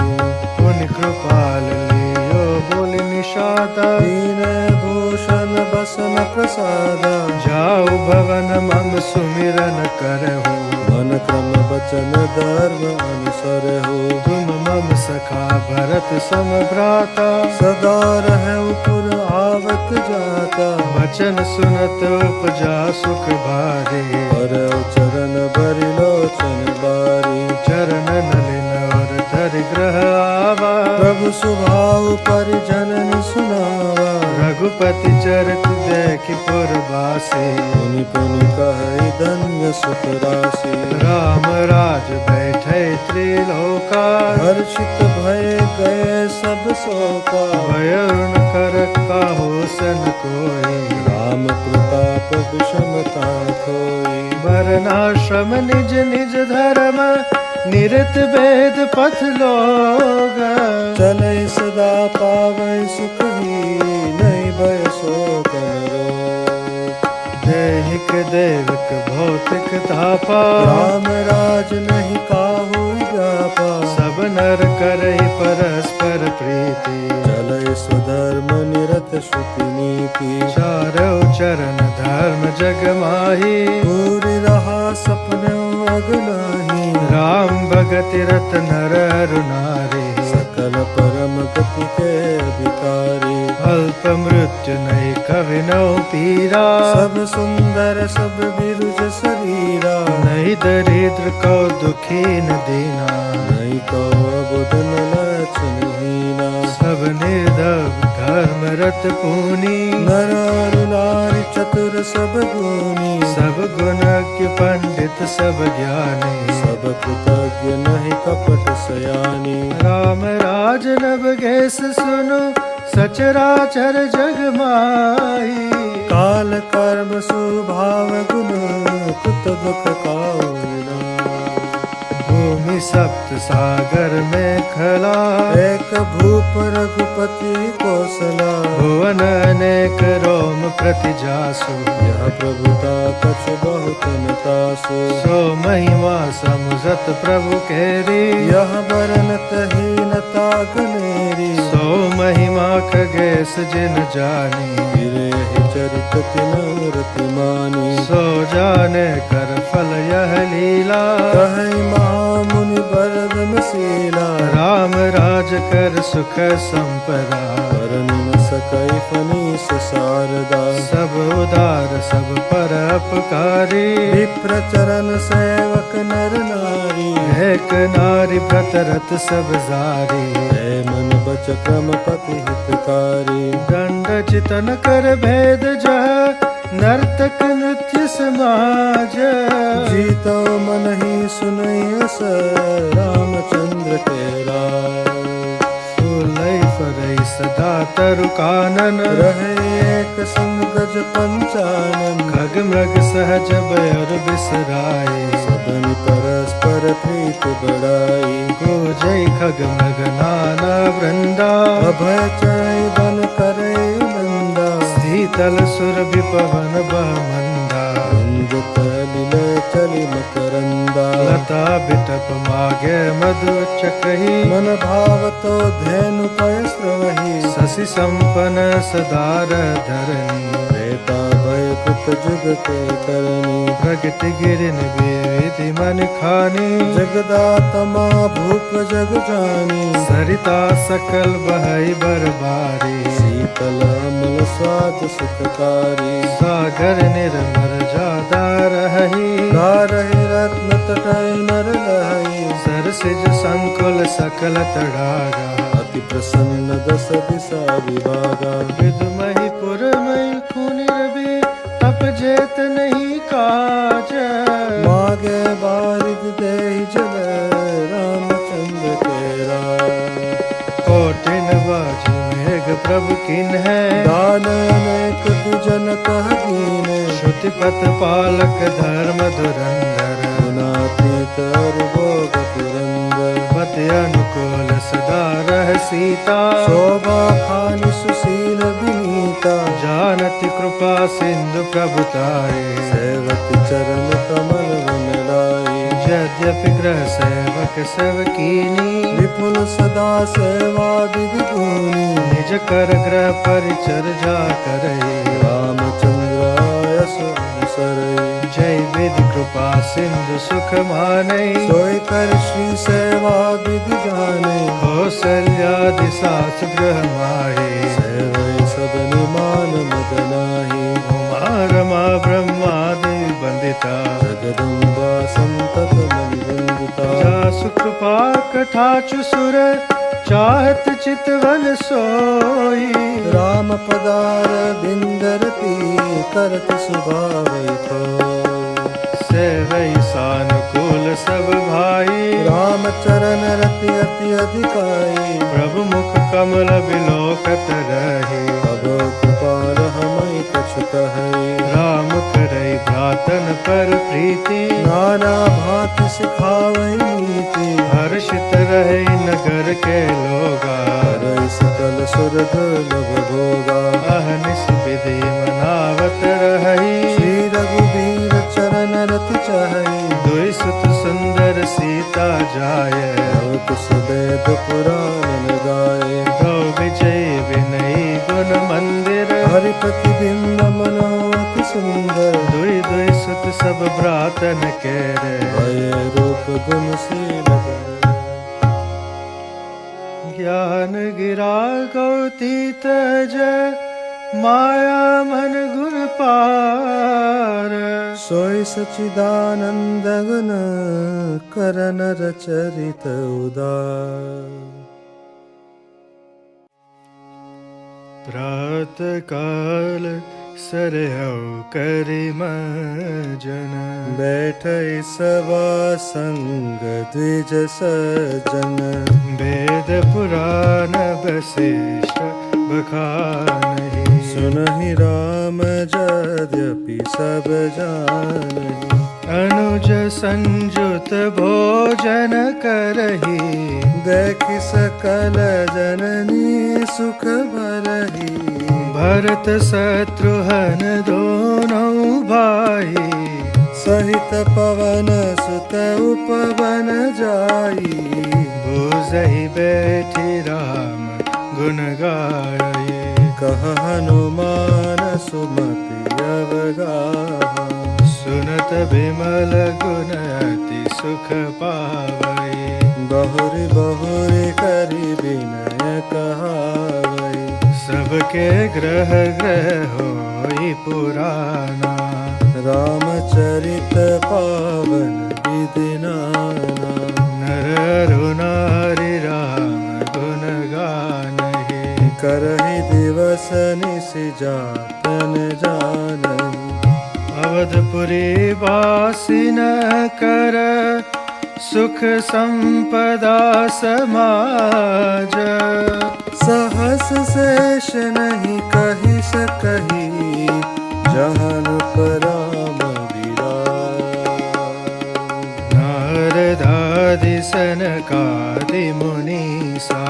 पुनि कृपाल लियो बोलि निषादा। दीन भूषण बसन प्रसादा। जाऊ भवन मम सुमिरन करहु। मन क्रम बचन धर्म अनुसर हो। तुम मम सखा भरत सम भ्राता। सदा रहु पुर आवत जाता। वचन सुनत उपजा सुख भारी। परौ चरण बरि लोचन बारी। चरण नलिन और धरि ग्रह आवा। प्रभु सुभाव परिजन सुनावा। रघुपति चरित देखि पुरवासी। पुनि पुनि कहै धन्य सुख राशि। राम राज बैठे त्रिलोका। हर्षित भय गए सब शोका। भय न कर काहू सन कोई। राम प्रताप रूप विषमता खोई। वर्णाश्रम निज निज धर्म निरत भेद पथ लोग। चले सदा पावै सुख ही नहीं भय सो तन रोग। देहिक देवक भौतिक तापा राम राज नहीं काहू व्यापा। सब नर करहि परस्पर प्रीति चले स्वधर्म निरत श्रुति नीति। चारौ चरण धर्म जग माही पूरी रहा सपने अगनाही। राम भगति रत नर अरु नारी सकल परम गति के अधिकारी। अल्प मृत्यु नहीं कवि नौ पीरा सब सुंदर सब बिरुज शरीरा। नहीं दरिद्र को दुखी न दीना नहीं को बुध न लक्षण हीना। सब निर्धव धर्म रत पूनी नर अरु नारी चतुर सब गुणी। सब गुणज्ञ पंडित सब ज्ञानी सब कृतज्ञ नहीं कपट सयानी। राम राज नभ गेस सुनो सचराचर जग माही। काल कर्म स्वभाव गुण कुत दुख काऊ विना। भूमि सप्त सागर में खला एक भूप रघुपति कौशला। भुवन अनेक रोम प्रति जासु यह प्रभुता कछु बहुत न तासु। सो महिमा समुझत प्रभु केरी यह बरनत हीनता गनेरी। सो महिमा खगेश जिन जानी गिरे चरित तिन रति मानी। सो जाने कर फल यह लीला कहीं महामुनि बरदमशीला। राम राज कर सुख संपदा वरन न सकई फनीस शारदा। सब उदार सब पर अपकारी विप्र चरण सेवक नर नारी। एक नारी व्रत रत सब जारी है मन बच क्रम पति हितकारी। दंड चितन कर भेद जह नर्तक नृत्य समाज। जीतो मन ही सुनई अस रामचंद्र के राय। सुलई फरई सदा तरु कानन रहे एक संग गज पंचानन। खग मृग सहज बयर बिसराए सबनि परस्पर प्रीत बढ़ाई। को जय खग मृग नाना वृंदा अभय चढ़ई बन करे नंदा। शीतल सुर विपवन बहमंदा अंजत लीले चली मकरंदा। लता बिटप मागे मधु चकही मन भाव तो धेनु पय स्रवही। शशि संपन्न सदार धरणी रेता भय कुत जुग के करनी। प्रगति गिरिन विधि मन खानी जगदात्मा भूप जग जानी। सरिता सकल बहई बरबारी शीतल अमल स्वाद सुखकारी। सागर निर्मल जादा रही रहे रत्न तटय नर लहई। सरसिज संकुल सकल तड़ागा अति प्रसन्न दस दिशा विभागा। विदुमहि पुर मई खुनिरबी तप जेत नहीं काज। मागे बारिद देहि जल रामचंद्र के राय। कोटिन बाजु मेघ प्रभु किन है दान अनेक दुजन कह दीने। श्रुति पथ पालक धर्म धुरंधर गुणातीत अरु भोग पुरंदर। पति अनुकूल सदा रह सीता शोभा खानि सुशील विनीता। जानति कृपा सिंधु प्रभुताए सेवति चरण कमल वन लाई। यद्यपि ग्रह सेवक सेवकीनी विपुल सदा सेवा विधि गुनी। निज कर ग्रह परिचर्या करई रामचंद्र यश सरई। जय विधि कृपा सिंधु सुख मानई सोई कर श्री सेवा विधि जाने। कौशल्यादि साथ ग्रह माहे सेवई सब निमान मद नाही। उमा रमा ब्रह्मादि वंदिता जगदम्बा संतत मनिवंदिता। जासु कृपा कठाचु सुर चाहत चितवन सोई। राम पदार बिंदरती करत सुभावई थो। सेवई सानुकूल सब भाई राम चरण रति अति अधिकाई। प्रभु मुख कमल बिलोकत रहे अब कृपाल हमई कछु कहे। राम सिखावै नीति। हर्षित रहे नगर के लोगा, करई सकल सुर दुर्लभ भोगा। अहनिस विधि मनावत रही, श्री रघुबीर चरण रति चहई। दुई सुत सुंदर सीता जाय, अब कुश वेद पुराण गाए। दो विजय विनयी गुण मंदिर, हरि प्रतिबिंब मनोअति सुंदर। दुई दुई सुत सब भ्रातन केरे, भय रूप गुण शील बल। ज्ञान गिरा गौती तज, माया मन गुण पार। सोई सचिदानंद गुण, कर नर चरित उदार। प्रात काल सरहु करिम जन, बैठै सभा संग द्विज सज्जन। वेद पुराण वशिष्ठ बखानहि, सुनहि राम यद्यपि सब जानहि। अनुज संजुत भोजन करहि, देखि सकल जननी सुख भरहि। भरत शत्रुघ्न दोनों भाई, सहित पवन सुत उपवन जाई। भुजहि बैठी राम गुण गाई। कह हनुमान सुमति अवगाहा। सुनत विमल गुण अति सुख पावई। बहुरी बहुरी करि विनय कहावै। सबके ग्रह ग्रह होई पुराना, रामचरित पावन विधि नाना। नर अरु नारी राम गुण गानहि। करहि दिवस निशि जातन जानहि। अवधपुरी वासी न कर, सुख संपदा समाज। सहस शेष नहीं कहि सकहि, जहन राम विराज। नारदादि सनकादि मुनीसा,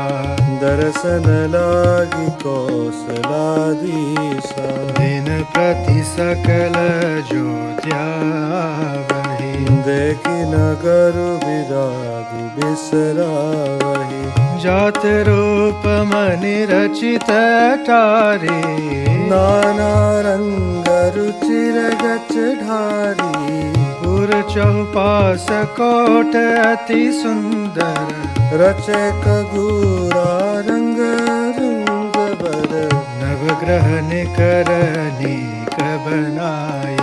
दर्शन लागी कौशलाधीसा। दिन प्रति सकल अयोध्या वही। देखि नगर विराग बिसरावहि। जात रूप मनि रचित अटारी, नाना रंग रुचिर गच ढारी। पुर चौपास कोट अति सुंदर, रचै खगूरा रंग रुंग बर। नवग्रह निकरनीक बनाई।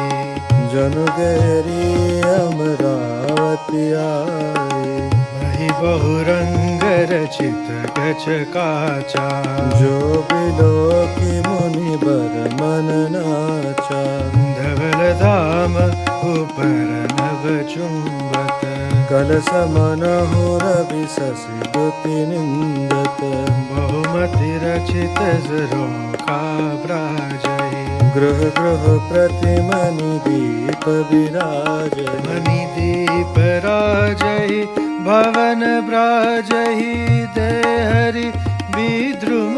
जनु गेरी अमरावती आई। वही बहुरंग रचित गच काचा, जो बिलोकी मुनि बर मन नाचा। धवल धाम ऊपर नभ चुंबत, कलश मनहु रवि शशि दुति निंदत। बहुमति रचित का ब्राजहि। गृह गृह प्रतिमनि दीप विराजहि। मणि दीप राजहि, भवन ब्राजहि। देहरि विद्रुम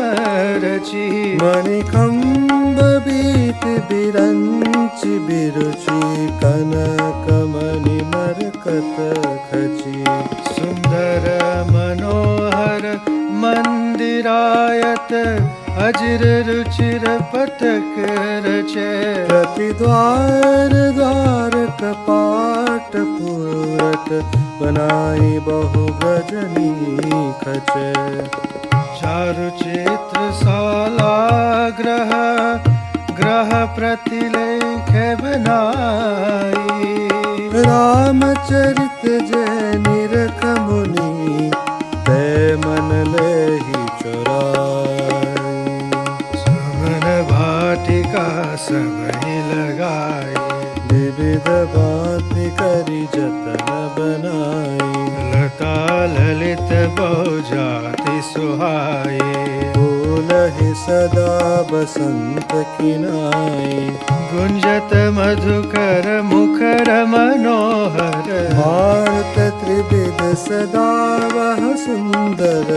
रचि, मणिखंब बीट बिरंचि बिरुचि। कनक मणि मरकत खचि। सुंदर मनोहर मंदिरायत, अजिर रुचिर पटक रचे। प्रति द्वार द्वार कपाट पूरत। बनाई बहु गजनी खचे। चारु चित्र शाला ग्रह, ग्रह प्रतिलेख बनाई। रामचरित जय निरख मुनि, ते मन लेहि चोराई। सुमन भाटिका सबहि लगाई, विविध भांति करि जतन बनाई। लता ललित बहु जाति सुहाई। फूल मिलहि सदा बसंत की नाई। गुंजत मधुकर मुखर मनोहर, भारत त्रिविध सदा वह सुंदर।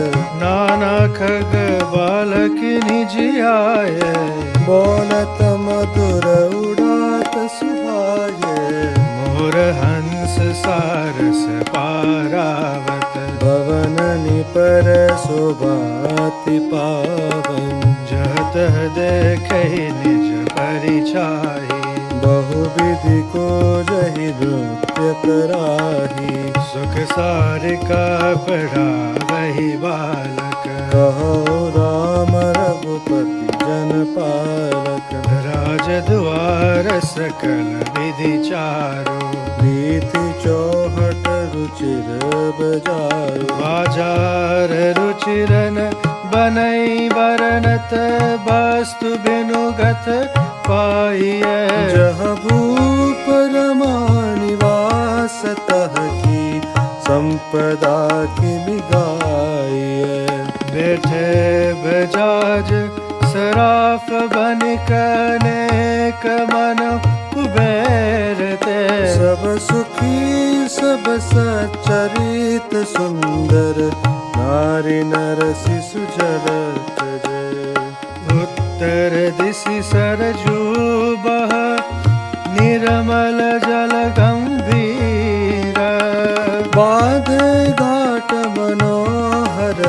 नाना खग बालक निज आए, बोलत मधुर उड़ात सुहाए। मोर हंस सारस पारावत, भवननि पर शोभाति पावन। जत देखे निज परिछाई, बहुविधि को जहि नृत्य कराही। सुख सारिका पढ़ावहि बालक, कहो राम रघुपति जन पालक। राज द्वार सकल विधि चारो, प्रीति चौहट रुचिर बजारो। बाजार रुचिरन बनई बरनत, वस्तु बिनुगत पाइय। जहाँ भूप रमा निवास तह की संपदा की निगाहिए। बैठे बजाज सराफ बनिक अनेक मन कुबेरते, सब सुखी सब सच्चरित सुंदर। नारी नर शिशु जरत जय। उत्तर दिशि सरजू बह, निर्मल जल गंभीर। बाधे घाट मनोहर,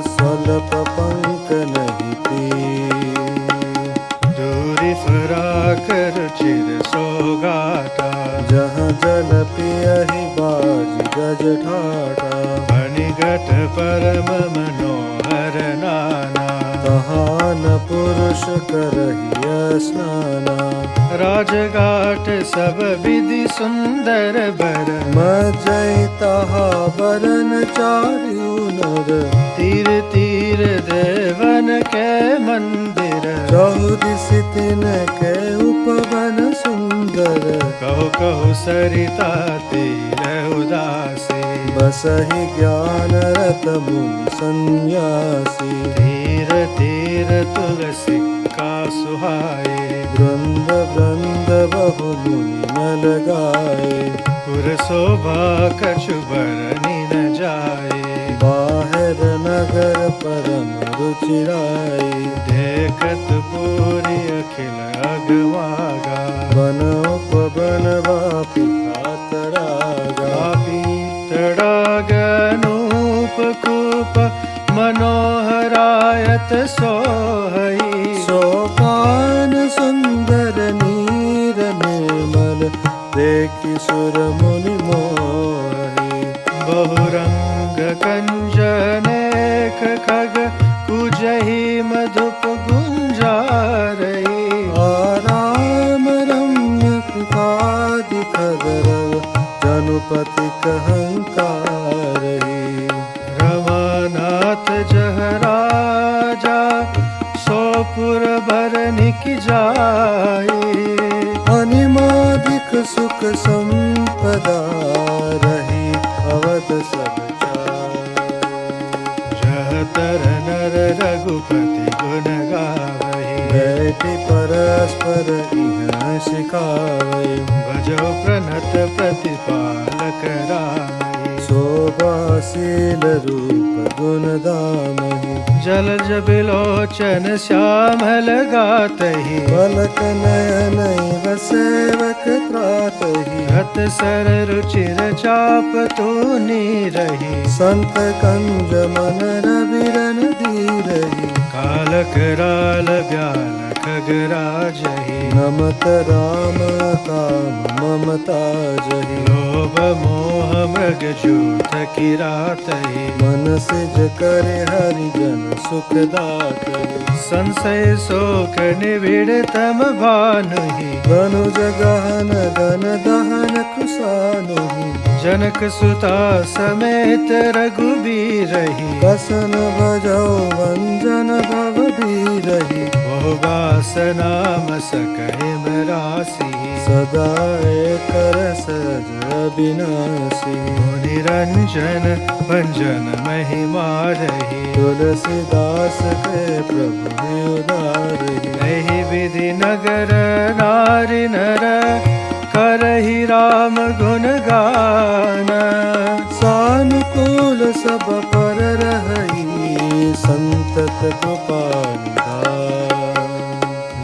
स्वल्प पंक नहीं तीर। दूरी फराक रुचिर सोगाता, जहाँ जल पियहि बाज गज ठाठा। फणिगट परम मनोहर नाना, तहाँ न पुरुष करहिय स्नाना। राजघाट सब विधि सुंदर बर, मजई तहा बरन चारु नर। तीर तीर देवन के मंदिर, चौदिसि तिन के उपवन सुंदर। कहो कहो सरिता तीर उदासी, बसहि ज्ञान रत मुनि सन्यासी। तीर तीर तुलसी का सुहाए, वृंद वृंद बहु मुनि न लगाए। पुर शोभा कछु बरनी न जाए, बाहर नगर परम रुचिराई। देखत पूरी अखिल अगवागा, वन उपवन वापि कातरागा। पापी तड़ाग अनूप कूप, मनोहरायत सोहई। सोपान सुंदर नीर निर्मल, देखि सुर मुनि मोहि। बहुरंग कंजनेक खग, कुजहि मधुप गुंजारई। आराम रम्य कृपादि खगरव, जनुपति कहंकारहि। रमानाथ जह राजा, सोपुर भरनिक जाए। अनिमादिक सुख संपदा, रही अवध सब जाय। जह तर नर रघुपति गुण गावहि, बैठि परस्पर इहाँ सिखावै। भजो प्रणत प्रतिपालक रामहि। शोभाशील रूप गुण दामहि। जलज बिलोचन श्यामल गातहि, पलक नयन सेवक त्रातहि। रत सर रुचिर चाप तूनी रही, संत कंज मन रविरन धीरहि। काल कराल ब्याल खगराजहि। नमत राम काम ममता जहि। लोभ मोह मृग जूथ किरातहि, मन सिज करे हरिजन सुखदातहि। संशय शोक निबिड़ तम भानुहि, धनुज गहन गन दहन कुशानुहि। जनक सुता समेत रघुबीरहि। कसन भजौ वंजन भव धीरहि। बहुबास नाम सकहिम राशि सदा एक रस अविनाशी निरंजन भंजन महिमा रही तुलसीदास के प्रभु ही उदारी यही विधि नगर नारी नर करहि राम गुण गान सानुकूल सब पर रही संतत कृपा निधान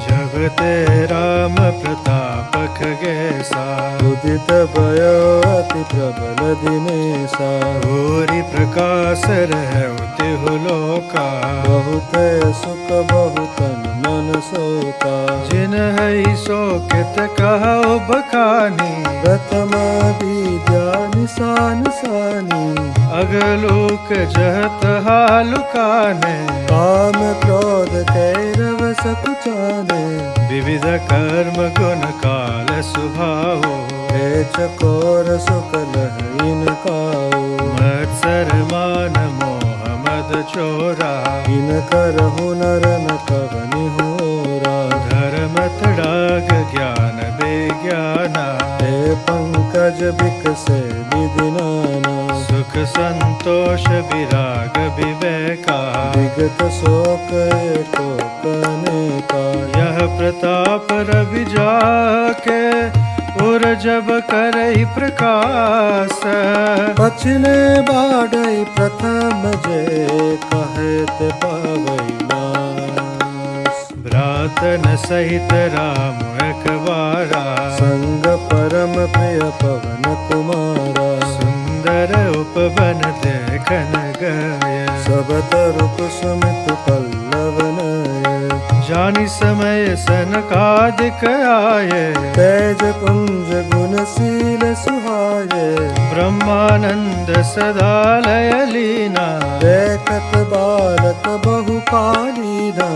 जब ते राम प्रताप खगेसा उदित भयो अति प्रबल दिनेशा भूरि प्रकाश रहु तिहु लोका बहुत सुख बहुतन मन सोता जिन्हहि शोकित कहु बखानी प्रथम विद्या निशान सानी अगलूक जहत हालुकाने काम क्रोध कैरव सकुचाने विविध कर्म गुण काल सुभावो हे चकोर सुकल इनकाओ मत्सर मान मोह मद चोरा इन करहु नर न कवनि होरा धर्म तड़ाग ज्ञान विज्ञाना हे पंकज बिकसे विधि नाना सुख संतोष विराग विवेका विगत शोक एको कनेका यह प्रताप रवि जाके उर जब करहि प्रकाश पछिने बाढ़ई प्रथम जे कहत पावई नास भ्रातन सहित राम एक बारा संग परम प्रिय पवन कुमारा सुंदर उपवन देखन गय सब तरु कुसुमित पल्लव नय जानि समय सनकादिक आये तेज पुंज गुणशील सुहाये ब्रह्मानंद सदा लय लीना देखत बालक बहुकालीना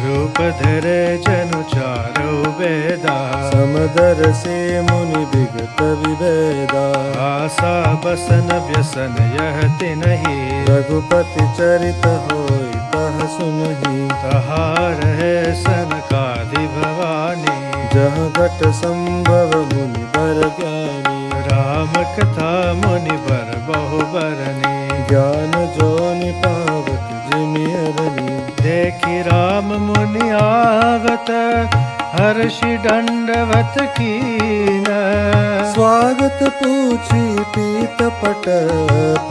रूप धरे जनु चारौ वेदा समदर से मुनि विगत विभेदा आशा बसन व्यसन यह तिनहि रघुपति चरित होई तह सुनहि तहार है सनकादि भवानी जहाँ घट संभव मुनि बर ज्ञानी राम कथा मुनि बर बहु बरनी ज्ञान जोनि पावक जिमि अरनी देखि राम मुनि आवत हर्षि दंडवत कीन स्वागत पूछी पीत पट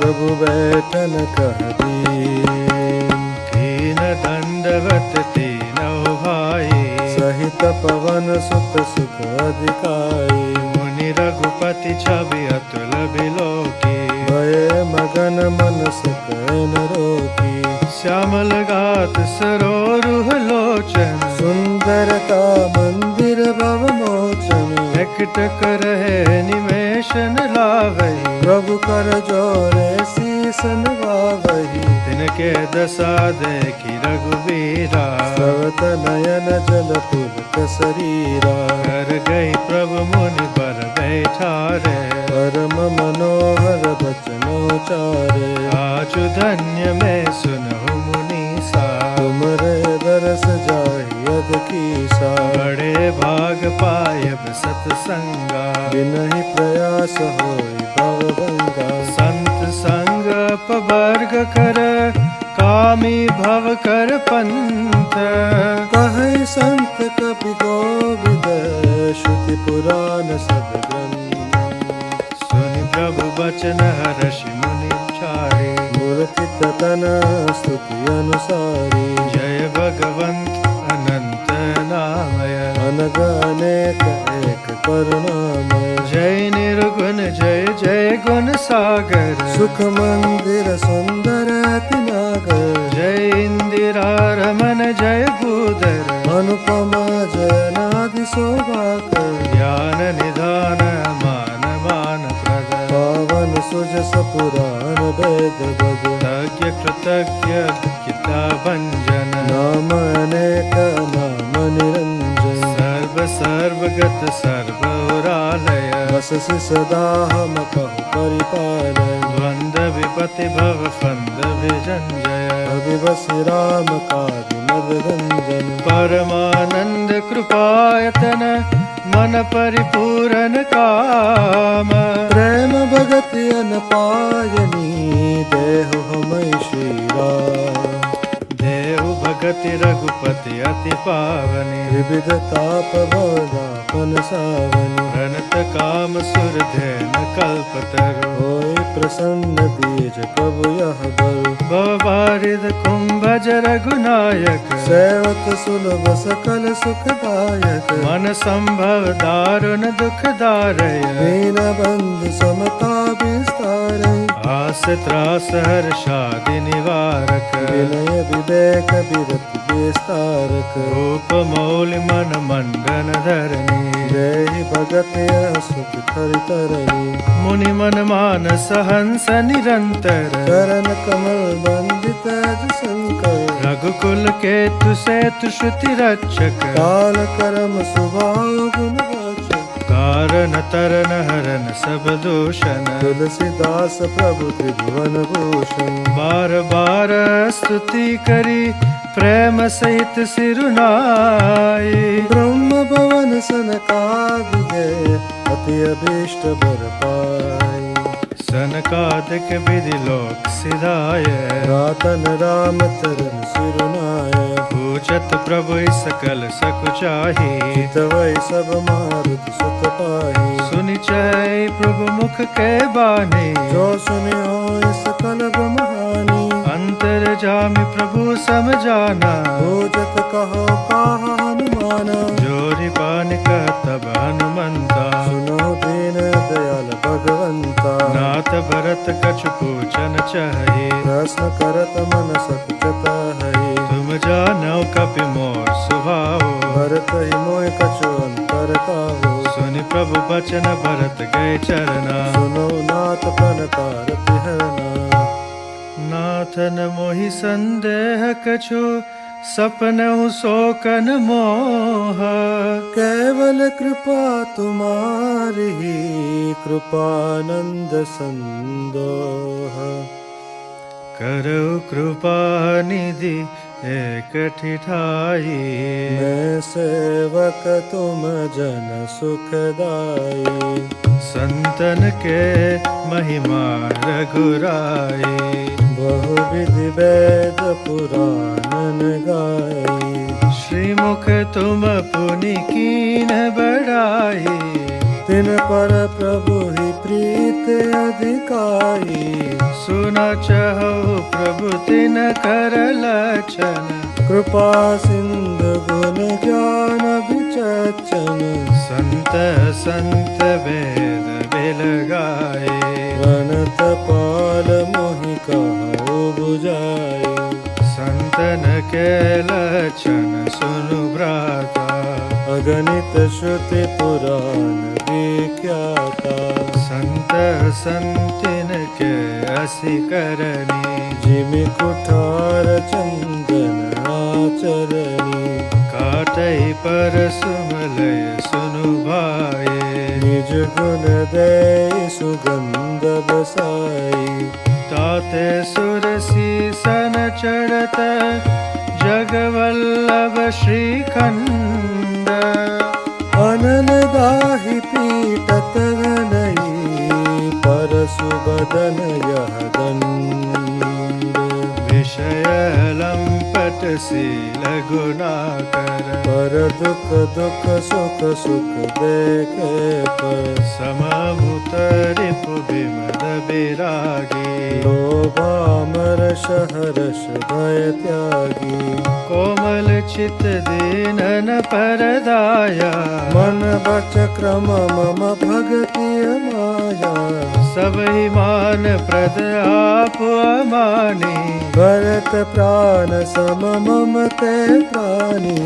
प्रभु बैठन कह दीन कीन दंडवत तीनौ भाई सहित पवन सुत सुख अधिकाई मुनि रघुपति छवि अतुल बिलोकी भय मगन मन सकन रोकी श्यामल गात सरोरुह लोचन सुंदरता मंदिर भव मोचन एकटक रहे निमेशन लावही प्रभु कर जोरे शीसन वावही तिनके दशा देखि रघुवीरा सवत नयन जल पुलक शरीरा कर गई प्रभु मुनि बर बैठारे परम मनोहर बचनोचारे आचु धन्य में सुनहु मुनीसा तुमरे दरस जाहियद कीसा बड़े भाग पायब सतसंगा बिनहि प्रयास होई भवभंगा संत संग पवर्ग कर कामी भव कर पंथ कहै संत कपि गोविद श्रुति पुराण सदग्रंथ सुनि प्रभु बचन हर्षि मुनि चारे मूर्ति तन स्तुति अनुसारी जय भगवंत अनंत नामय अनग अनेक एक करुणामय जय निर्गुण जय जय गुण सागर सुख मंदिर सुंदर अति नागर जय इंदिरा रमन जय भूधर अनुपम जयनादि शोभाकर ज्ञान निधान मान मान प्रद पावन सुजस पुराण वेद बद तज्ञ कृतज्ञ किता भंजन नाम अनेक नाम निरंजन सर्व सर्वगत सर्वरालय बससि सदा हम कहु परिपालय द्वंद्व विपति भव फंद विजंजय अभिवसि राम काज मदरंजन परमानंद कृपायतन मन परिपूरन काम प्रेम भगति अन पायनी देहु हमय श्री राम देव भगति रघुपति अति पावनी विविध ताप बहुदापन सावनी प्रणत काम सुर धैन कल्पतरु होय प्रसन्न दीज प्रभु यह बल बारिद कुंभज रघुनायक सेवक सुलभ सकल सुखदायक मन संभव दारुण दुख दारय दीन बंधु समता विस्तार आस त्रास हर्षादि निवारक विनय विवेक विरत विस्तारक रूप मौलि मन मंडन धरणी जय भगत सुख तरणी मुनि मन मानस हंस निरंतर चरण कमल बंदित अज शंकर रघुकुल केतु सेतु श्रुति रक्षक काल करम स्वभाव गुण वाचक कारण तरन हरन सब दूषण तुलसीदास प्रभु त्रिभुवन भूषण बार बार स्तुति करी प्रेम सहित सिरुनाई ब्रह्म भवन सनकादिक अति अभीष्ट बर पाई सनकादिक विधि लोक सिधाय रातन राम चरण सिरुनाय पूजत प्रभु सकल सकुचाही तवै सब मारुति सुत पाही सुनि चै प्रभु मुख के बानी जो सुने हो सकल ब्रह्मानी अंतर जामि प्रभु समझाना पूजत कहो कहा हनुमाना जोरि पान कह तब हनुमंता सुनो दीन दयाल भगवंता नाथ भरत कछु पूछन चाहे प्रश्न करत मन सकुचत है तुम जानौ कपि मोर स्वभाव भरत ही मोह कछु अंतर काहू सुनि प्रभु बचन भरत गए चरना सुनो नाथ प्रणतारति हरना नाथन मोहि संदेह कछु सपनहु शोकन मोह केवल कृपा तुम्हारी कृपानंद संदोह करौ कृपा निधि एक ठिठाई मैं सेवक तुम जन सुखदाई संतन के महिमा रघुराई बहुविधि वेद पुराणन गाई श्रीमुख तुम पुनि कीन बढ़ाई तिन पर प्रभु ही प्रीत अधिकाई सुना चहु प्रभु तिन कर लक्षण कृपा सिंधु गुण ज्ञान विचक्षण संत संत वेद बिलगाए प्रणत पाल मोहि कहु बुझाई संतन के लक्षण सुनु भ्राता अगणित श्रुति पुराण विख्याता संत संतिन के असी करनी जिमि कुठार चंदन आचरणी काटई पर सुमलय सुनु भाए निज गुण दे सुगंध बसाई ताते सुरसी सन चढ़त जगवल्लभ श्रीखंड अनन दाहि पीटत घनई परसु बदन यह दंड विषय लंपट शील गुणाकर पर दुख दुख सुख सुख देखे पर समभूत रिपु विमद विरागी लोभामर सहरस भय त्यागी कोमल चित दीनन परदाया मन बच क्रम मम भगति माया सब ही मान प्रद आप अमानी भरत प्राण सम मम ते प्राणी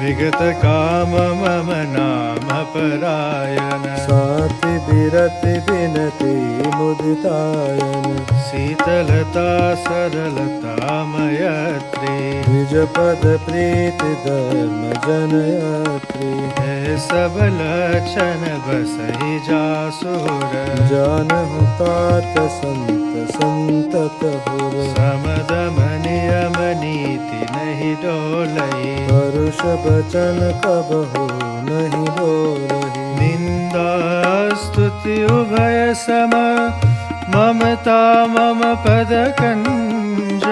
विगत काम मम नाम परायण साति बिरति बिनति मुदितायन शीतलता सरलता मयत्री निज पद प्रीति धर्म जनयात्री हे सब लक्षण बसहि जासुर जानहु तात संत संतत हुर समदम नियम नीति नहीं डोलई परुष बचन कबहु नहीं बोलहि निंदा स्तुति उभय सम ममता मम पद कंज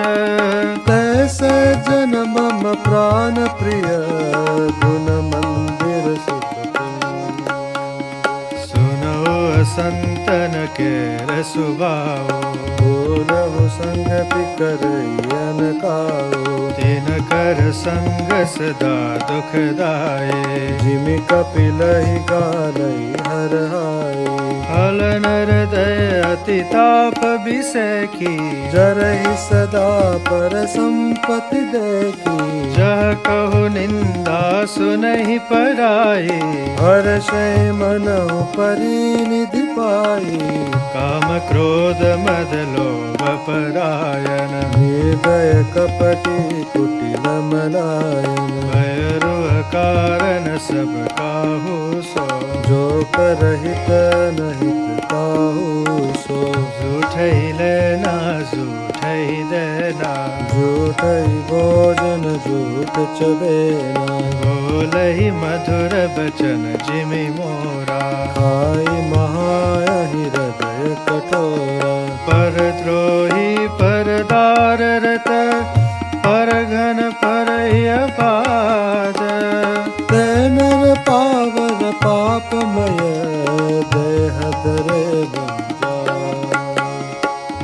तैसे जन मम प्राण प्रिय गुण मंदिर सुखकुंज सुनो संतन के रसुबाओ बोलहु संग पिकरयन काओ तिन कर संग सदा दुखदाये जिमि कपिलहि गालई हरहाई हल नर दय अति ताप बिसेखी जरहि सदा पर संपत्ति देखी जह कहु निंदा सुनहि पराई हर्षै मनहु परिनिधि पाई काम क्रोध मद लोभ परायण हृदय कपटी कुटिल मलायन भयरु कारण सब काहू सो जो करहित नहित ताहू सो झूठई लेना झूठई देना झूठई भोजन झूठ चबेना बोलहि मधुर बचन जिमि मोरा खाई महाहि हृदय कठोरा पर द्रोही परदार रत पर घन पर अपाद ते नर पावन पापमय देह धरे बंजा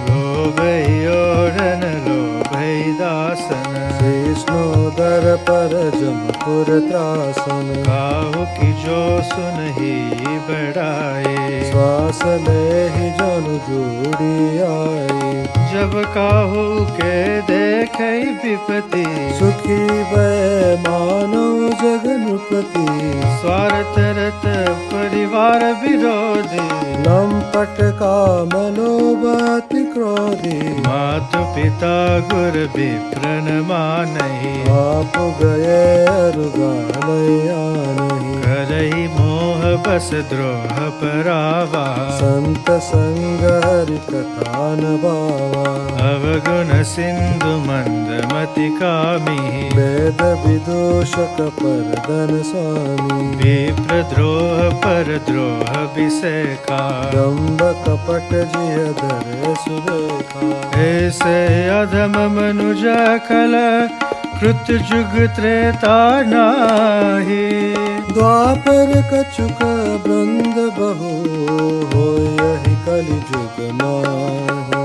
लोभई ओढ़न लोभई दासन विष्णुदर पर जमपुर त्रासन काहू की जो सुनहि बड़ाए श्वास लेहि जनु जोड़ी आई जब काहू के देखे विपत्ति सुखी भय मानो जगनुपति स्वार्थ रत परिवार विरोधी लंपट काम लोभ अति क्रोधी मातु पिता गुर विप्रन मानहि आप गए अरुगालया नहीं करहि मोह बस द्रोह परावा संत संग हरि कथा नभावा अवगुण सिंधु मंद मति कामी वेद विदूषक परदन स्वामी विप्र द्रोह पर द्रोह विसेखा दम्भ कपट जिय धरे सुरेखा ऐसे अधम मनुज कल कृत जुग त्रेता नाही द्वापर कछुक वृंद बहु होयहि कलि जुग माहि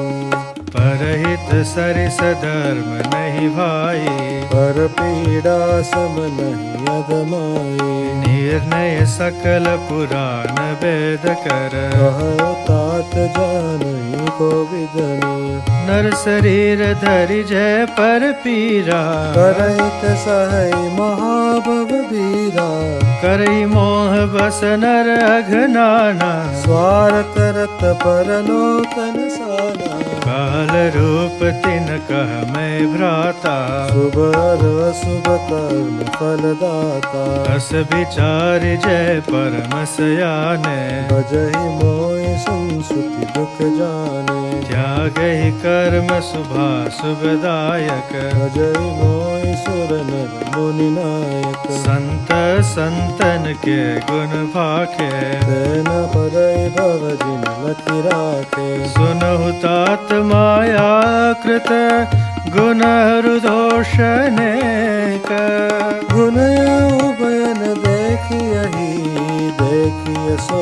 परहित सरिस धर्म नहीं भाई पर पीड़ा सम नहीं अदमाई निर्णय सकल पुराण वेद कर कहो तात जानई को विदनी नर शरीर धरि जय पर पीरा करहित सहै महाभव बीरा करई मोह बस नर अघनाना स्वार्थ रत परलोकन साना काल रूप तिन कह मैं भ्राता शुभ और अशुभ कर्म फलदाता अस विचार जय परम सयाने भजहि मोहि संसुति दुख जाने त्याग ही कर्म शुभा शुभदायक भजहि मोहि सुर नर मुनि नायक संत संतन के गुण भाखे तेन परई भव जिन लखि राखे सुनहु तात माया कृत गुण दोष अनेक गुण उभयन देखियहि देखिय सो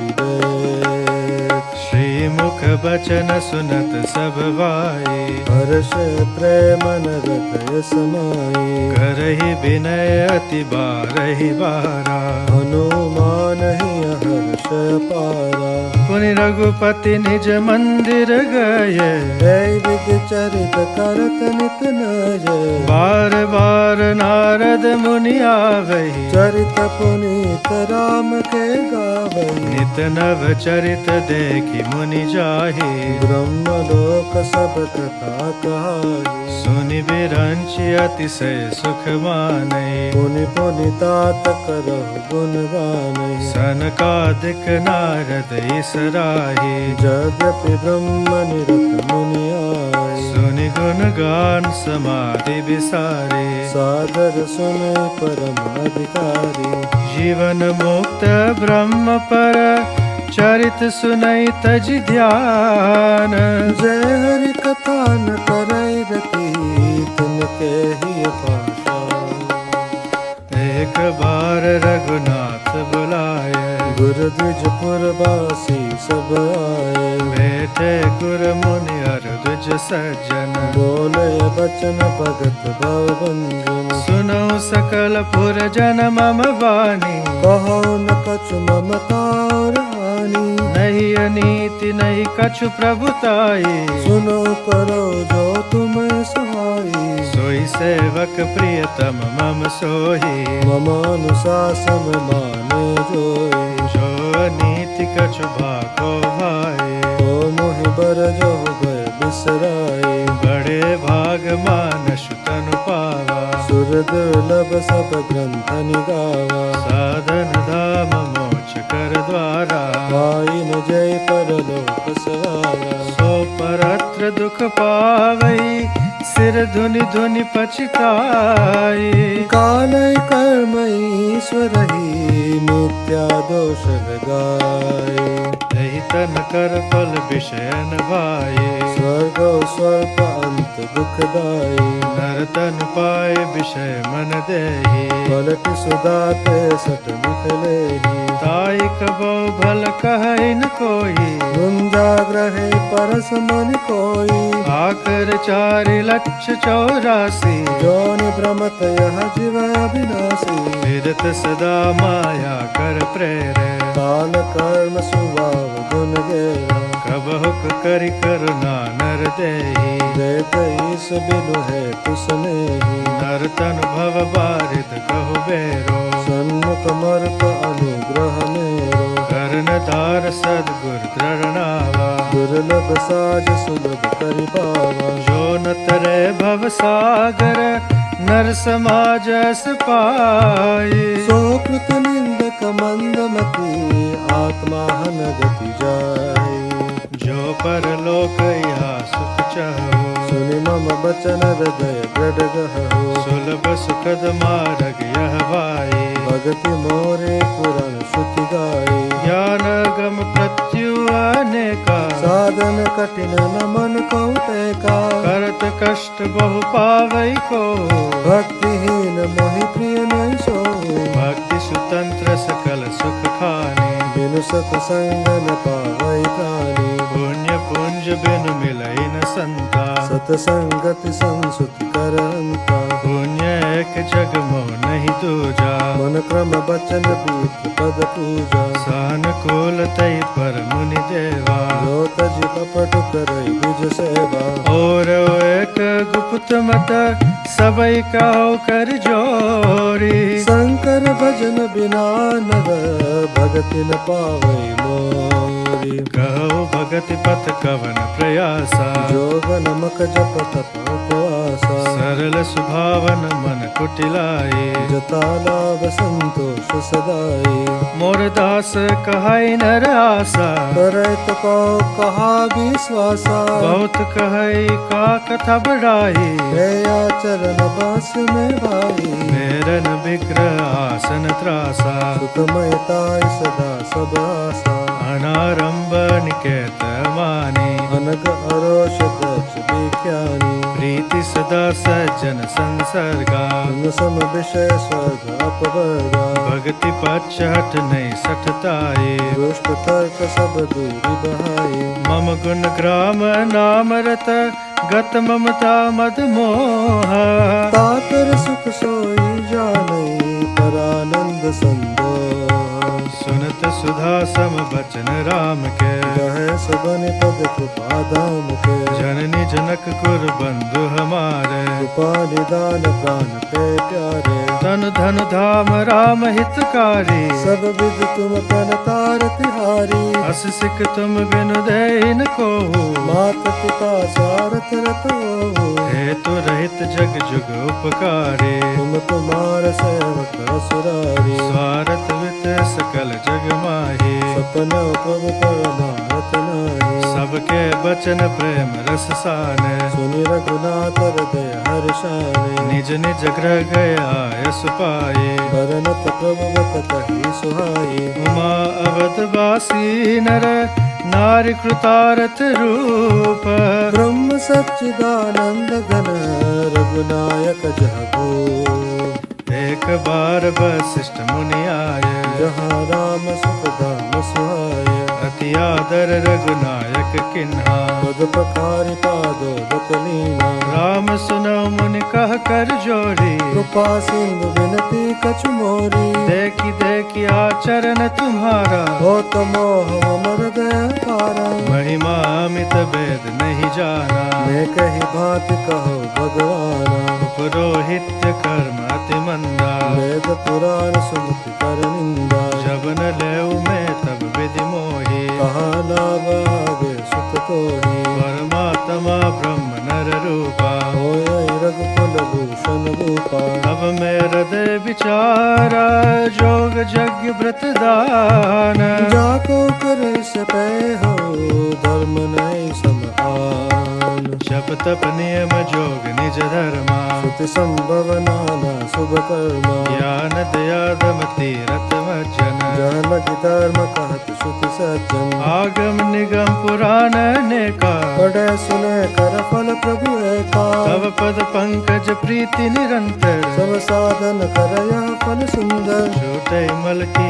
विवेक श्रीमुख बचन सुनत सब वाई हर्ष प्रेमन हृदय समाई करहि विनय अति बारहि बारा हनुमान ही हर्ष पारा पुनि रघुपति निज मंदिर गए, विधि चरित करत नित नय। बार बार नारद मुनि आवहि, चरित पुनीत राम के गावई। नित नव चरित देखि मुनि जाहि, ब्रह्म लोक सब कथा कहाई। सुनि बिरंचि अतिशय सुख मानै, पुनि पुनि तात करहु गुण गानई। सनकादिक नारद ईसराहि, यद्यपि ब्रह्म निरत मुनि आए। सुनि गुण गान समाधि विसारे, सादर सुने परम अधिकारी। जीवन मुक्त ब्रह्म पर चरित सुनई तजि ध्यान। जय हरि कथा न करई रति, तिनके ही पाषाण। एक बार रघुनाथ बुलाए, गुरु द्विज पुरवासी सब आए। बैठे गुर मुनि अर द्विज सज्जन, बोले बचन भगत भव भंजन। सुनौ सकल पुर जन मम वाणी, कहो न कछु ममता और हानि। नहीं अनीति नहीं कछु प्रभुताई, सुनो करो जो तुम सहाई। सोई सेवक प्रियतम मम सोही, मम अनुशासन माने जोई। जो नीति कछु भाको भाई, तो मोहि बर जो भय बिसराई। बड़े भाग मानस तनु पावा, सुर दुर्लभ सब ग्रंथ निगावा। साधन धाम मोक्ष कर द्वारा, पाई न जय परलोक सवारा। सो परत्र दुख पावई, सिर धुनि धुनि पछताई। कालय कर्म ईश्वर ही, मिथ्या दोष लगाए। यही तन कर फल विषयन भाई, स्वर्ग स्वल्प अंत दुखदाई। नर तन पाए विषय मन देहि, पलट सुदाते सट निकले ही। ताई कबो भल कहै न कोई, गुंजा ग्रहे परस मन कोई। आकर 4,84,000, जौन भ्रमत यह जीव अविनाशी। फिरत सदा माया कर प्रेरे, काल कर्म सुभाव गुण गेरा। कबहुक करि करुणा नर देहि, देत ईस बिनु है तुसने ही। नर तन भव बारिद कहु बेरो, सन्मुख मर्त अनुग्रह मेरो। कर्ण धार सद्गुर दृढ़नावा, दुर्लभ साज सुलभ करि पावा। जो न तरे भव सागर, नर समाज अस पाई। सो कृत निंदक मंदमति, आत्मा हन गति जाई। जो परलोक यहाँ सुख चाहो, सुनि मम बचन हृदय दृढ़ गहु। सुलभ सुखद मार्ग यह भाई, भगति मोरे पुराण श्रुति गाई। ज्ञान गम प्रत्यु अनेका, साधन कठिन न मन कौटे का। करत कष्ट बहु पावई को, भक्तिहीन मोहि प्रिय नहीं सो। भक्ति सुतंत्र सकल सुख खाने, बिनु सत्संग न पावै प्राणी। पुण्य पुंज बिन मिलई न संता, सतसंगति संसुति करंता। पुण्य एक जग मोह नहीं दूजा, मन क्रम बचन पीत पद पूजा। सहन कुल तई पर मुनि देवा, जो तज कपट करई निज सेवा। और एक गुप्त मत सबई कहो कर जोरी, शंकर भजन बिना नर, भगति न पावै मोरी। कहो भगति पथ कवन प्रयासा, जोगन मक जप तप उपवासा। सरल सुभावन मन कुटिलाई, जता लाभ संतोष सदाई। मोर दास कहाई नर आसा, करत को कहा विश्वासा। बहुत कहई का कथा बढ़ाई, हे आचरण बास में भाई। मेरन विग्रह आसन त्रासा, सुखमयताय सदा सब आसा। अनारंभ निकेत मानी, अनग अरोष दक्ष विख्यानी। प्रीति सदा सज्जन संसर्गा, तुम सम विषय स्वर्ग अपवर्गा। भक्ति पक्ष हट नहीं सठताई, दुष्ट तर्क सब दूरी बहाई। मम गुण ग्राम नाम रत, गत ममता मद मोह। ताकर सुख सोई जानै, परानंद संदोह। सुनत सुधा सम बचन राम के, कहे सबन पद कृपा धाम के। जननी जनक कुर बंधु हमारे, कृपा निदान प्राण पे प्यारे। तन धन धाम राम हितकारी, सब विध तुम प्रणतार तिहारी। अस सिख तुम बिनु देन को, मात पिता सारथ रतो। हेतु रहित जग जुग उपकारी, तुम तुम्हार सेवक असुरारी। स्वार्थ वित सकल जग माही, सपन प्रभु परमारथ नाही। सबके बचन प्रेम रस साने, सुनि रघुनाथ हृदय हर्षाने। निज निज ग्रह गए आयस पाए, बरनत प्रभु बत कही सुहाई। उमा अवध वासी नर नारी कृतारथ रूप, ब्रह्म सच्चिदानंद घन रघुनायक जहबू। एक बार वशिष्ठ मुनि आए, जहाँ राम सुख धाम सुहाय। अति आदर रघुनायक किन्हा, पद पखारि पादोदक लीना। राम सुनो मुनि कह कर जोड़ी, कृपा सिंधु विनती कछु मोरी। देखी देखी आचरण तुम्हारा, हो तो मोह मर दया पारा। महिमा अमित वेद नहीं जाना, मैं कही भांति कहो भगवाना। पुरोहित्य कर्म अति मंदा, वेद पुराण सुमति कर निंदा। जब न लेऊ मैं तब विधि मोही, कहा लाभ आगे सुख तोही। परमात्मा ब्रह्म नर रूपा, होय रघुकुल भूषण भूपा। अब मैं हृदय विचारा, जोग यज्ञ व्रत दान, जाको करे सपै हो धर्म नहीं समान। जप तप नियम जोग निज धर्मा, श्रुति संभव नाना शुभ कर्मा। ज्ञान दया दम तीरथ वचन, जह लगी धर्म कहत श्रुति सज्जन। आगम निगम पुराण अनेका, पढ़े सुने कर फल प्रभु एका। तव पद पंकज प्रीति निरंतर, सब साधन कर यह फल सुंदर। छूटे मल की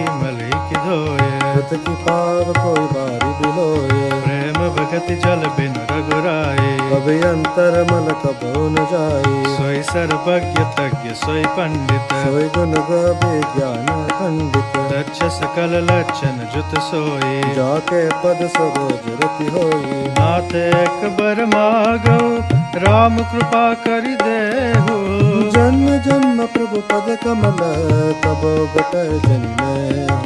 धोए, व्रत की पार कोई बारी बिलोए। प्रेम भगति जल बिन रघुराए, कभी अंतर मल कबो न जाई। सोई सर्वज्ञ तज्ञ सोई पंडित, सोई गुण गवे ज्ञान खंडित। दक्ष सकल लक्षण जुत सोई, जाके पद सरोज रति होई। नाथ एक बर मागो, राम कृपा करि देहु। जन्म जन्म प्रभु पद कमल, तब गत जनि में हो।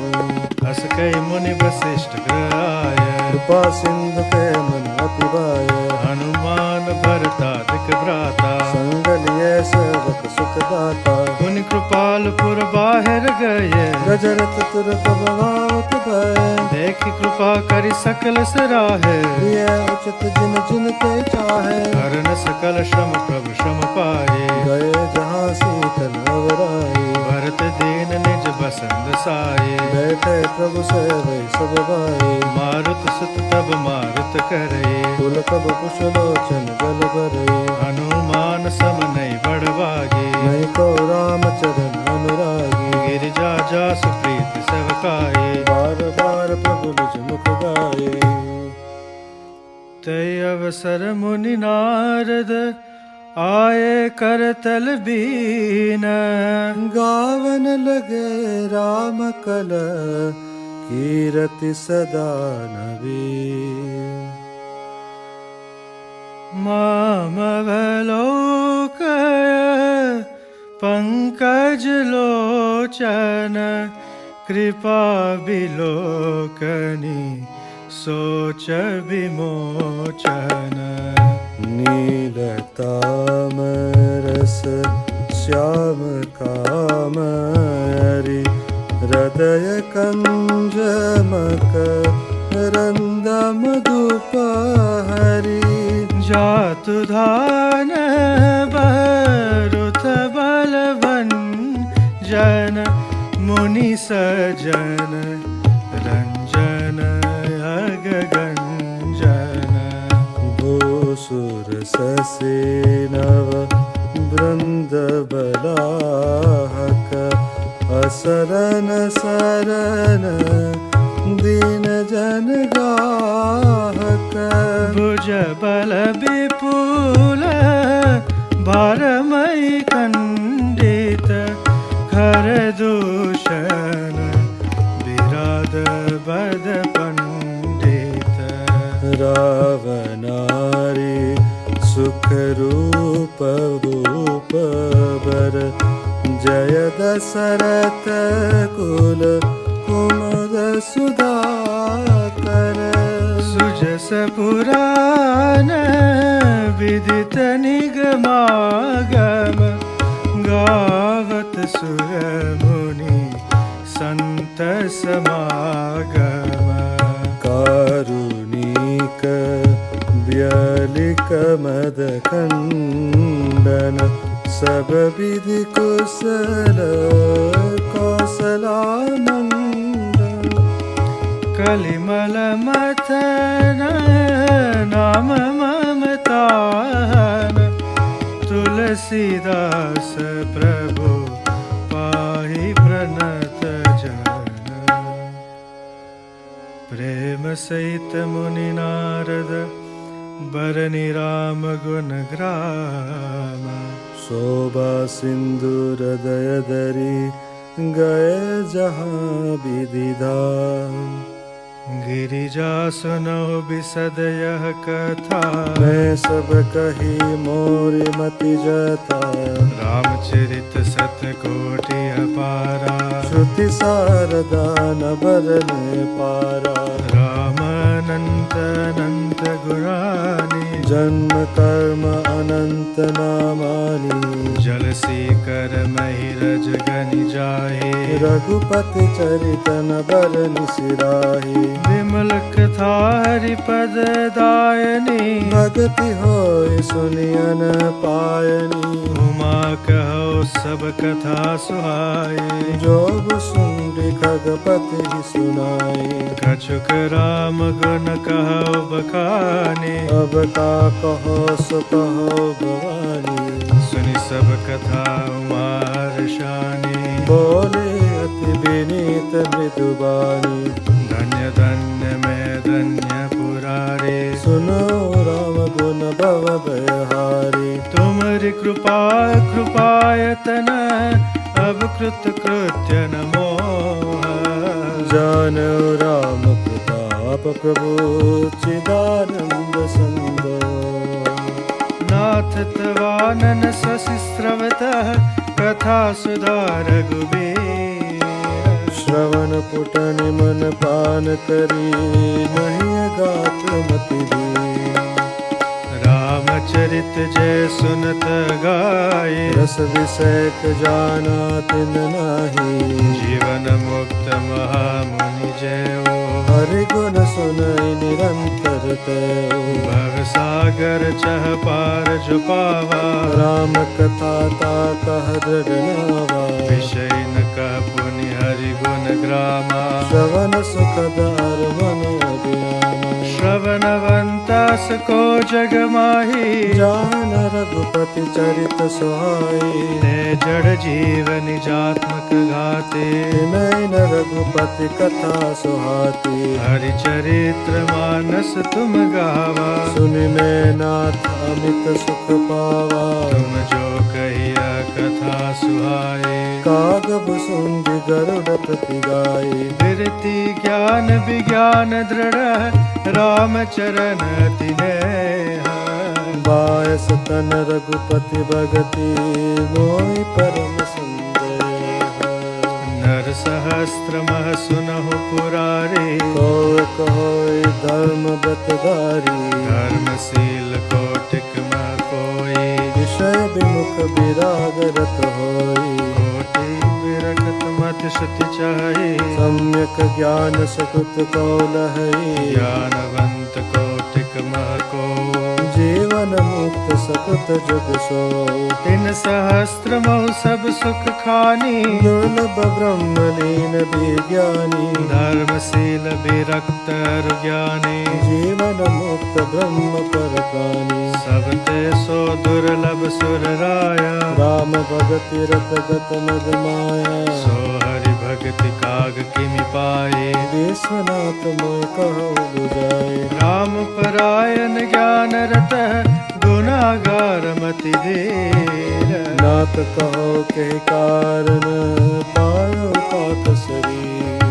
अस कई मुनि वशिष्ठ गृह आय, कृपा सिंधु के मन अति बाय। हनुमान भरतादिक भ्राता, संग लिए सेवक सुख दाता। मुनि कृपाल पुर बाहिर गए, गजरत तुरत बगावत भय। देखि कृपा करि सकल सराहे, प्रिय उचित जिन जिन के चाहे। हरन सकल श्रम प्रभु श्रम पाए, गए जहाँ सीतल अवराई। भरत दीन निज बसंत साये, बैठे प्रभु सेवै सब भाई। मारुत सुत तब मारुत करे, तुलकब कुशलोचन जल भरई। हनुमान सम नहीं बड़वागे, नहीं को राम चरण अनुरागी। गिरिजा जासु प्रीत सेवकाये, बार बार प्रभु निज मुख गाये। तय अवसर मुनि नारद, आए करतल बीन। गावन लगे राम कल, कीरति सदा नवीन। मामवलोकय पंकज लोचन, कृपा बिलोकनी सोच विमोचन। नीलताम रस श्याम कामरि, हृदय कंज मकरंद मधुप हरि। जातु धान बरुत बलवन जन, मुनि सजन रंजन अगगंजन। भूसुर ससे नव वृंद बलाहक, असरन सरन दीन जन गाहक। भुज बल विपुल भारमयी खंडित, खर दूषण सरत कुल कुमुद सुधाकर। सुजस पुराण विदित निगमागम गावत सुर मुनि संत समागम। कारुणिक व्यलिक मद खंडन सब विधि कुशल कौशलानंदन। कलिमल मथन नाम ममतान तुलसीदास प्रभु पाहि प्रणत जन। प्रेम सहित मुनि नारद बरनि राम गुण ग्राम। शोभा सिंधु हृदय धरि गए जहाँ विधि धाम। गिरिजा सुनो बिसद यह कथा मैं सब कही मोरि मति जता। रामचरित सतकोटि अपारा श्रुति सारदा न बरने पारा। राम अनंत अनंत गुणानि जन्म कर्म अनंत नामानि। जलसी कर महिरज गनि जाहे रघुपति चरित न बरनि सिराहि। विमल कथा हरिपद दायनी भगति होय सुनियन पायनी। उमा कहो सब कथा सुहाए जो सुंडी खगपति सुनाई। कछुक राम गुण कहो बखाने अब का कहो सो कहो भवानी। सुनि सब कथा उमार शानी बोले अति विनीत मृदुबानी। धन्य धन्य मैं धन्य पुरारे सुनो राम गुण भव भयहारी। तुमरि कृपा कृपायतन अब कृत कृत्य न मोह। जानो राम प्रताप प्रभु चिदानंद संदो। नाथ तवानन सशिस्रवत कथा सुधा रघुबीर। श्रवण पुटन मन पान करी नहीं गात मति दी। रामचरित जय सुनत गाए रस विषयक जाना तिन नाही। जीवन मुक्त महामुनि जय हरि गुण सुनई निरंतर तेओ। भव सागर चह पार जो पावा राम कथा ता कह दृढ़ नावा। विषय न कह पुनि हरि गुण ग्रामा। श्रवण सुखद अर मन अभियाना। श्रवणवंतास को जग माही जान रघुपति चरित सुहाई। ते जड़ जीवन निजात्मक घाते विनय न रघुपति कथा सुहाती। हरि चरित्र मानस तुम गावा सुनि मैं नाथ अमित सुख पावा। तुम जो कहिया कथा सुहाए कागब सुंदि गरुड़ प्रति गाई। विरति ज्ञान विज्ञान दृढ़ राम चरण तिनेहा। बायस तन रघुपति भगति मोहि परम संदेह। नर सहस्त्र मह सुनहु पुरारे कहो धर्म व्रतधारी। धर्मशील कोटिक मह कोई विषय विमुख विराग रत होई। कोटि विरखत मत श्रुति चाहे सम्यक ज्ञान सकुत कौलहई। ज्ञानवंत कोटिक मह को जीवन मुक्त सकुत जुग सो। तिन सहस्त्र मह सब सुख खानी दुर्लभ ब्रह्म लीन विज्ञानी। धर्मशील विरक्त अरु ज्ञानी जीवन मुक्त ब्रह्म परकानी। सब ते सो दुर्लभ सुर राया राम भगति रत गत मद माया। सो हरि भक्ति काग किमि पाए विश्वनाथ मोय कहो बुझाए। राम परायण ज्ञान रत गुनागार मति धीर। नाथ कहो के कारण पायो पात शरीर।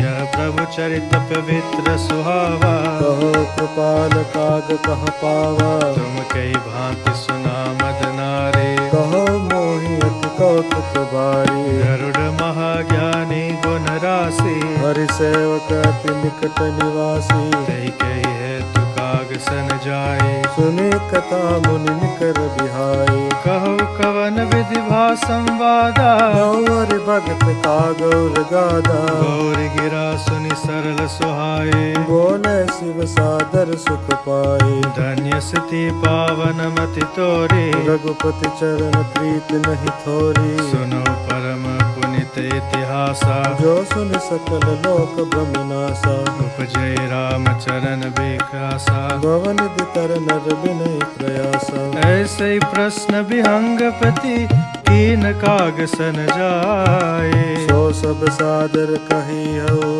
यह प्रभु चरित पवित्र सुहावा कहो कृपाल काग कह पावा। तुम कई भांति सुना मद नारे कहो मोहि अति कौतुक भारी। गरुड़ महाज्ञानी गुण राशि, हरि सेवक अति निकट निवासी। तही कही हेतु काग सन जाए, सुनी कथा मुनि निकर बिहाई। कहो कवन विधि भा संवादा, गौर भगत का गौर गादा। गौर गिरा सुनि सरल सुहाए, बोले शिव सादर सुख पाए। धन्य स्थिति पावन मति तोरे, रघुपति चरण प्रीत नहीं थोरी। सुनो परम पुनित इतिहासा, जो सुन सकल लोक ब्रह्मनासा। उपजय राम चरण बेखासा, भवन दितर नर विनय प्रयासा। ऐसे ही प्रश्न विहंग प्रति कीन काग सन जाए। सो सब सादर कही हो,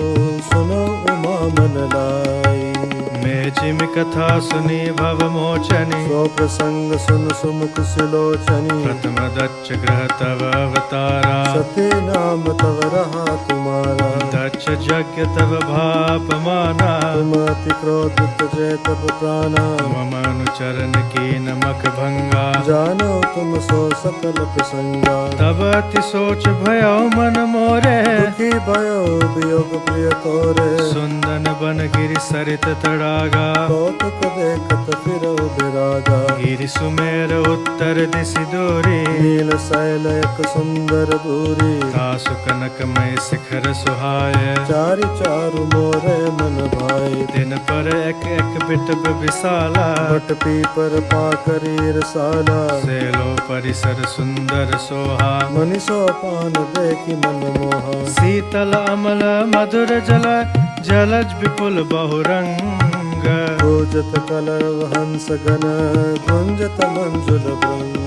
सुनो उमा मन लाई। मैं जिम कथा सुनी भव मोचनी, सो प्रसंग सुन सुमुख सुलोचनी। प्रथम दक्ष ग्रह तव अवतारा, सत्य नाम तव रहा तुम्हारा। दक्ष यज्ञ तव भाप माना, तुम अति क्रोध तुझे तब प्राणा। मम अनुचरण की नमक भंगा, जानो तुम सो सकल प्रसंगा। तब अति सोच भयो मन मोरे, दुखी भयो वियोग प्रिय तोरे। सुंदन बन गिरि सरित तड़ागा, कौतुक देखत फिरो विरागा। गिरि सुमेर उत्तर दिशि दूरी, नील शैल एक सुंदर दूरी। तासु कनकमय शिखर सुहाय, चारि चारु मोरे मन भाई। दिन पर एक एक बिटब विशाला, बट पीपर पाकरी रसाला। सेलो परिसर सुंदर सोहा, मनीषो पान देखी मन मोहा। शीतल अमल मधुर जल, जलज विपुल बहुरंग। पूजत कलरव हंस गण, गुंजत मंजुल भृंग।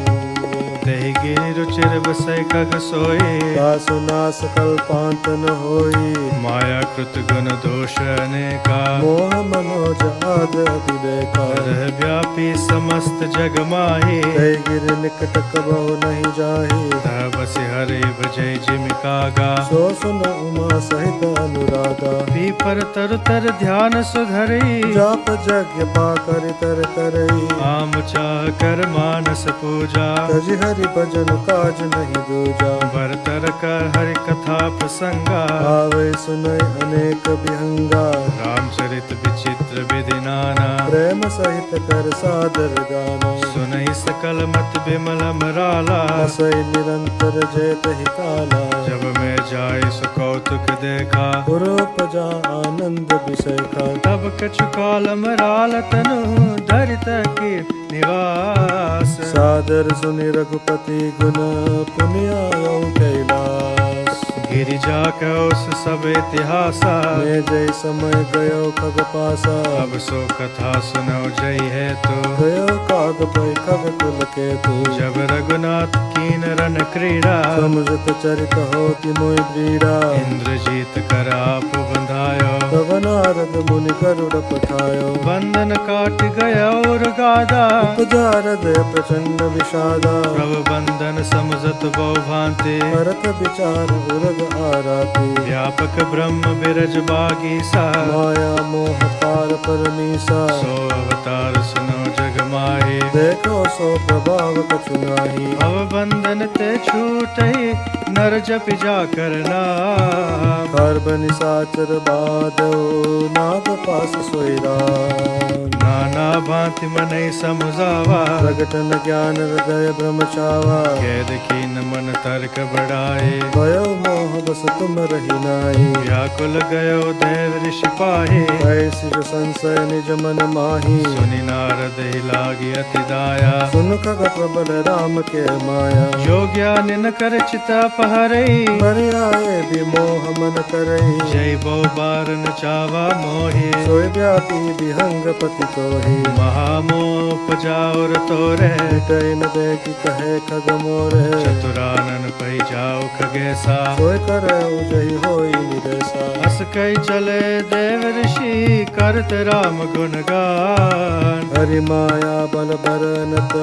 तहि गिरि रुचिर बसै खग सोई, दासु नास कल्पांत न होई। माया कृत गुण दोष अनेका, मोह मनोज आद अतिरेका। रह व्यापी समस्त जग माही, तै गिर निकट कबहु नहीं जाही। तह बसि हरि भजै जिमि कागा, सो सुन उमा सहित अनुरागा। पीपर तरु तर ध्यान सुधरी, जाप यज्ञ पाकर तर करई। आम चाह कर मानस पूजा, तज हरि भजन काज नहीं दूजा। भरतर कर हरि कथा प्रसंगा, आवे सुनय अनेक विहंगा। रामचरित विचित्र विधि नाना, प्रेम सहित कर सादर गाना। सुनहि सकल मत विमल मराला, हसै निरंतर जेत ही काला। जब मैं जाय सु कौतुक देखा, पुरोपजा आनंद विषय का। तब कछु काल मराल तनु, धरित की निवास। सादर सुनि रघुपति गुण, पुनियायो कैलास। गिरिजा कौस सब इतिहासा, मैं जय समय गयो खग पासा। अब सो कथा सुनो जय है तो, गयो काग पै खग कुल के तू। जब रघुनाथ कीन रन क्रीड़ा, समुझत चरित होति मोहि ब्रीड़ा। इंद्रजीत कर आप बंधायो, तब नारद मुनि गरुड़ पठायो। बंधन काट गया और गादा, उपजा हृदय प्रचंड विषादा। प्रभु बंधन समझत बहु भांति, भरत विचार उरग आराती। व्यापक ब्रह्म बिरज बागीसा, माया मोह पार परमीसा। सो अवतार सुनो जग माहे, देखो सो प्रभाव कछु नाही। भव बंधन ते छूटहि, नर जप जाकर नाम। हर बनि साचर बादो, नाग पास सोई राम। नाना भांति मनई समुझावा, प्रगट न ज्ञान हृदय ब्रह्म छावा। खेद कीन मन तर्क बढ़ाए, भयो मोह बस तुम रही नाई। व्याकुल गयो देव ऋषि पाहे, ऐसी जो संशय निज मन माही। सुनि नारद ही लागी अति दाया, सुन खग प्रबल राम के माया। जो ज्ञान न कर चिता पहरई, पर आए भी मोह मन करई। जय बहु बार न चावा मोहि, सोई व्यापी विहंग पति तोहि। महामोह उपजाउर तोरे, मिटै न देखि कहे खग मोरे। चतुरानन पै जाओ खगेसा, सोई करौ जहि होई निदेसा। हस कई चले देव ऋषि, करत राम गुणगान। हरि माया बल बरनत,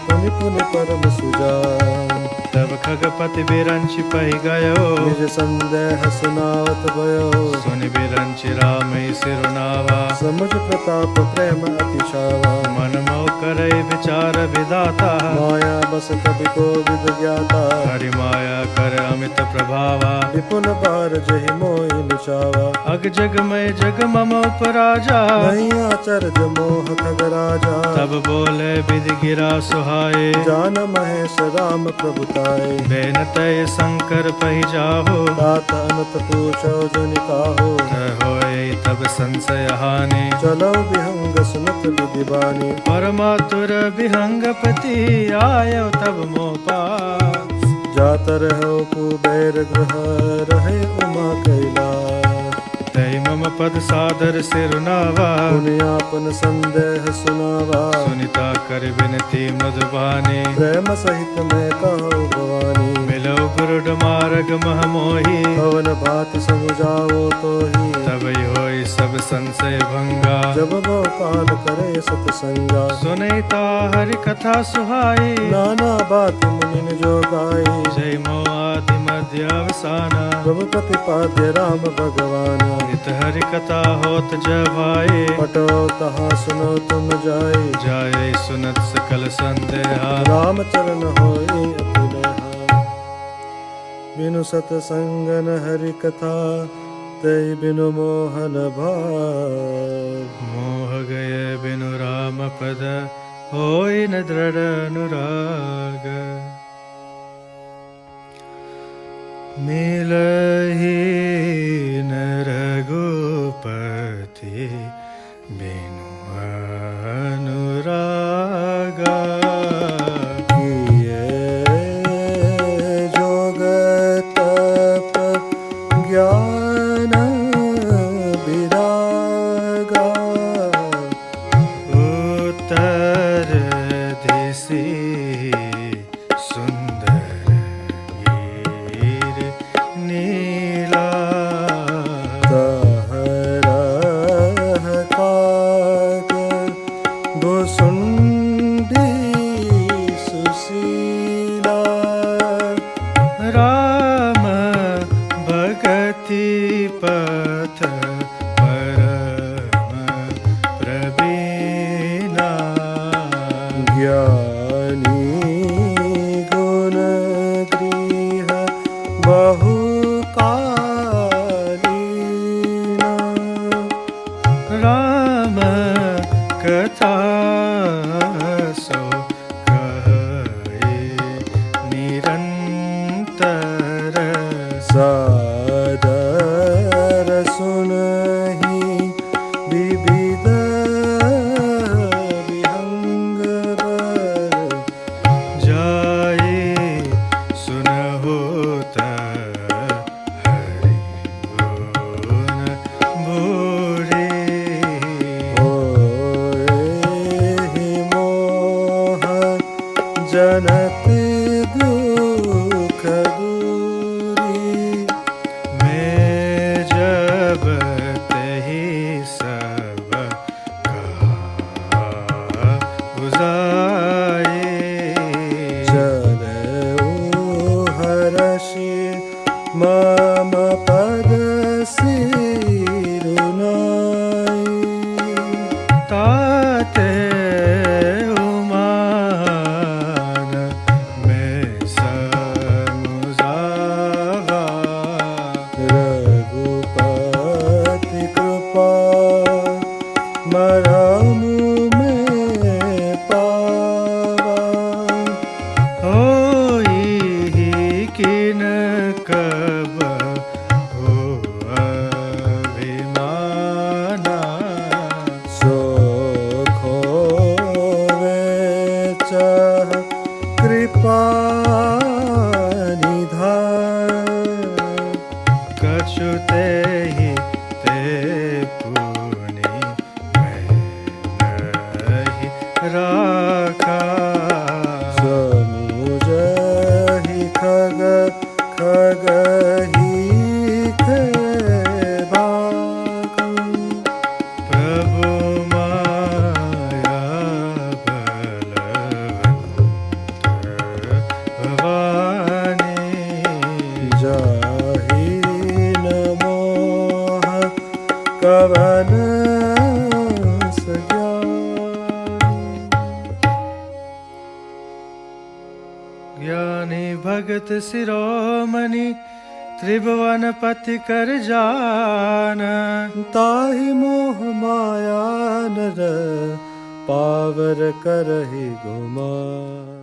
पुनि पुनि परम सुजान। तब खगपति बिरंचि पहि गयो, निज संदेह सुनावत भयो। सुनि बिरंचि राम सिरुनावा, समुझ प्रताप प्रेम अतिशावा। मन मोह करई विचार विधाता, माया बस कभी को विद ज्ञाता। हरि माया कर अमित प्रभावा, विपुल बार जहि मोहि लुचावा। अग जग में जग मम उपराजा, नहीं आचर्य मोह खग राजा। तब बोले विधि गिरा सुहाए, जान महेश राम प्रभुताए। बेनतय शंकर पहि जाहो, तात अनत पूछो जनि काहो। होए तब संशय हानि, चलो विहंग सुनत विधि बानी। परमातुर विहंगपति आयो तब मोह पास। जात रहो कुबेर गृह रहे उमा कैलास। तै मम पद सादर सिरुनावा, पुण्यापन संदेह सुनावा। सुनिता कर विनती मधुबानी, प्रेम सहित मैं कहो भवानी। मिलो गुरुड मार्ग मह मोही, पवन भाति समुझाओ तो ही। तब होई सब संशय भंगा, जब वो काल करे सतसंगा। सुनिता हरि कथा सुहाई, नाना बात मुनि जो गाई। जय मो आदि मध्य अवसाना, प्रभु प्रतिपाद्य राम भगवान। नित हरि कथा होत जबाए, पटो तहाँ सुनो तुम जाई। जाय सुनत सकल संदेहा, राम चरण होई अति नेहा। बिनु सतसंगन हरि कथा, तै बिनु मोहन भाव। मोह गए बिनु राम पद, होई न दृढ़ अनुराग। मिलहि न रघुपति, बिनु अनुरागा। किए जोग तप ज्ञान विरागा। उत्तर दिशि सुंदर गिर नीला, तह रह काग भुसुंडी सुशीला। राम भगति पथ परम प्रवीणा। ज्ञानी गुण गृह बहु कालीना। राम कथा सो कहे निरंतर, सादर सुनहि विविध विहंग बर। जाए सुनहु त हरि गुण भूरि। होए मोह जनत दुख दूरी। मैं जब तहि सब कहा बुझाए, चलऊ हरषि मम पद सिरुनाई। ताते उमान मैं समुझावा। रघुपति कृपा मरमु में पावा। होई किन कब हो अभिमाना, सो खोवे चाह कृपा निधान। कछु ते ही ते पुनि मैं कवन सज्ञानी। ज्ञानी भगत शिरोमणि त्रिभुवन पति कर जान। ताहि मोह माया नर पावर करहि गुमान।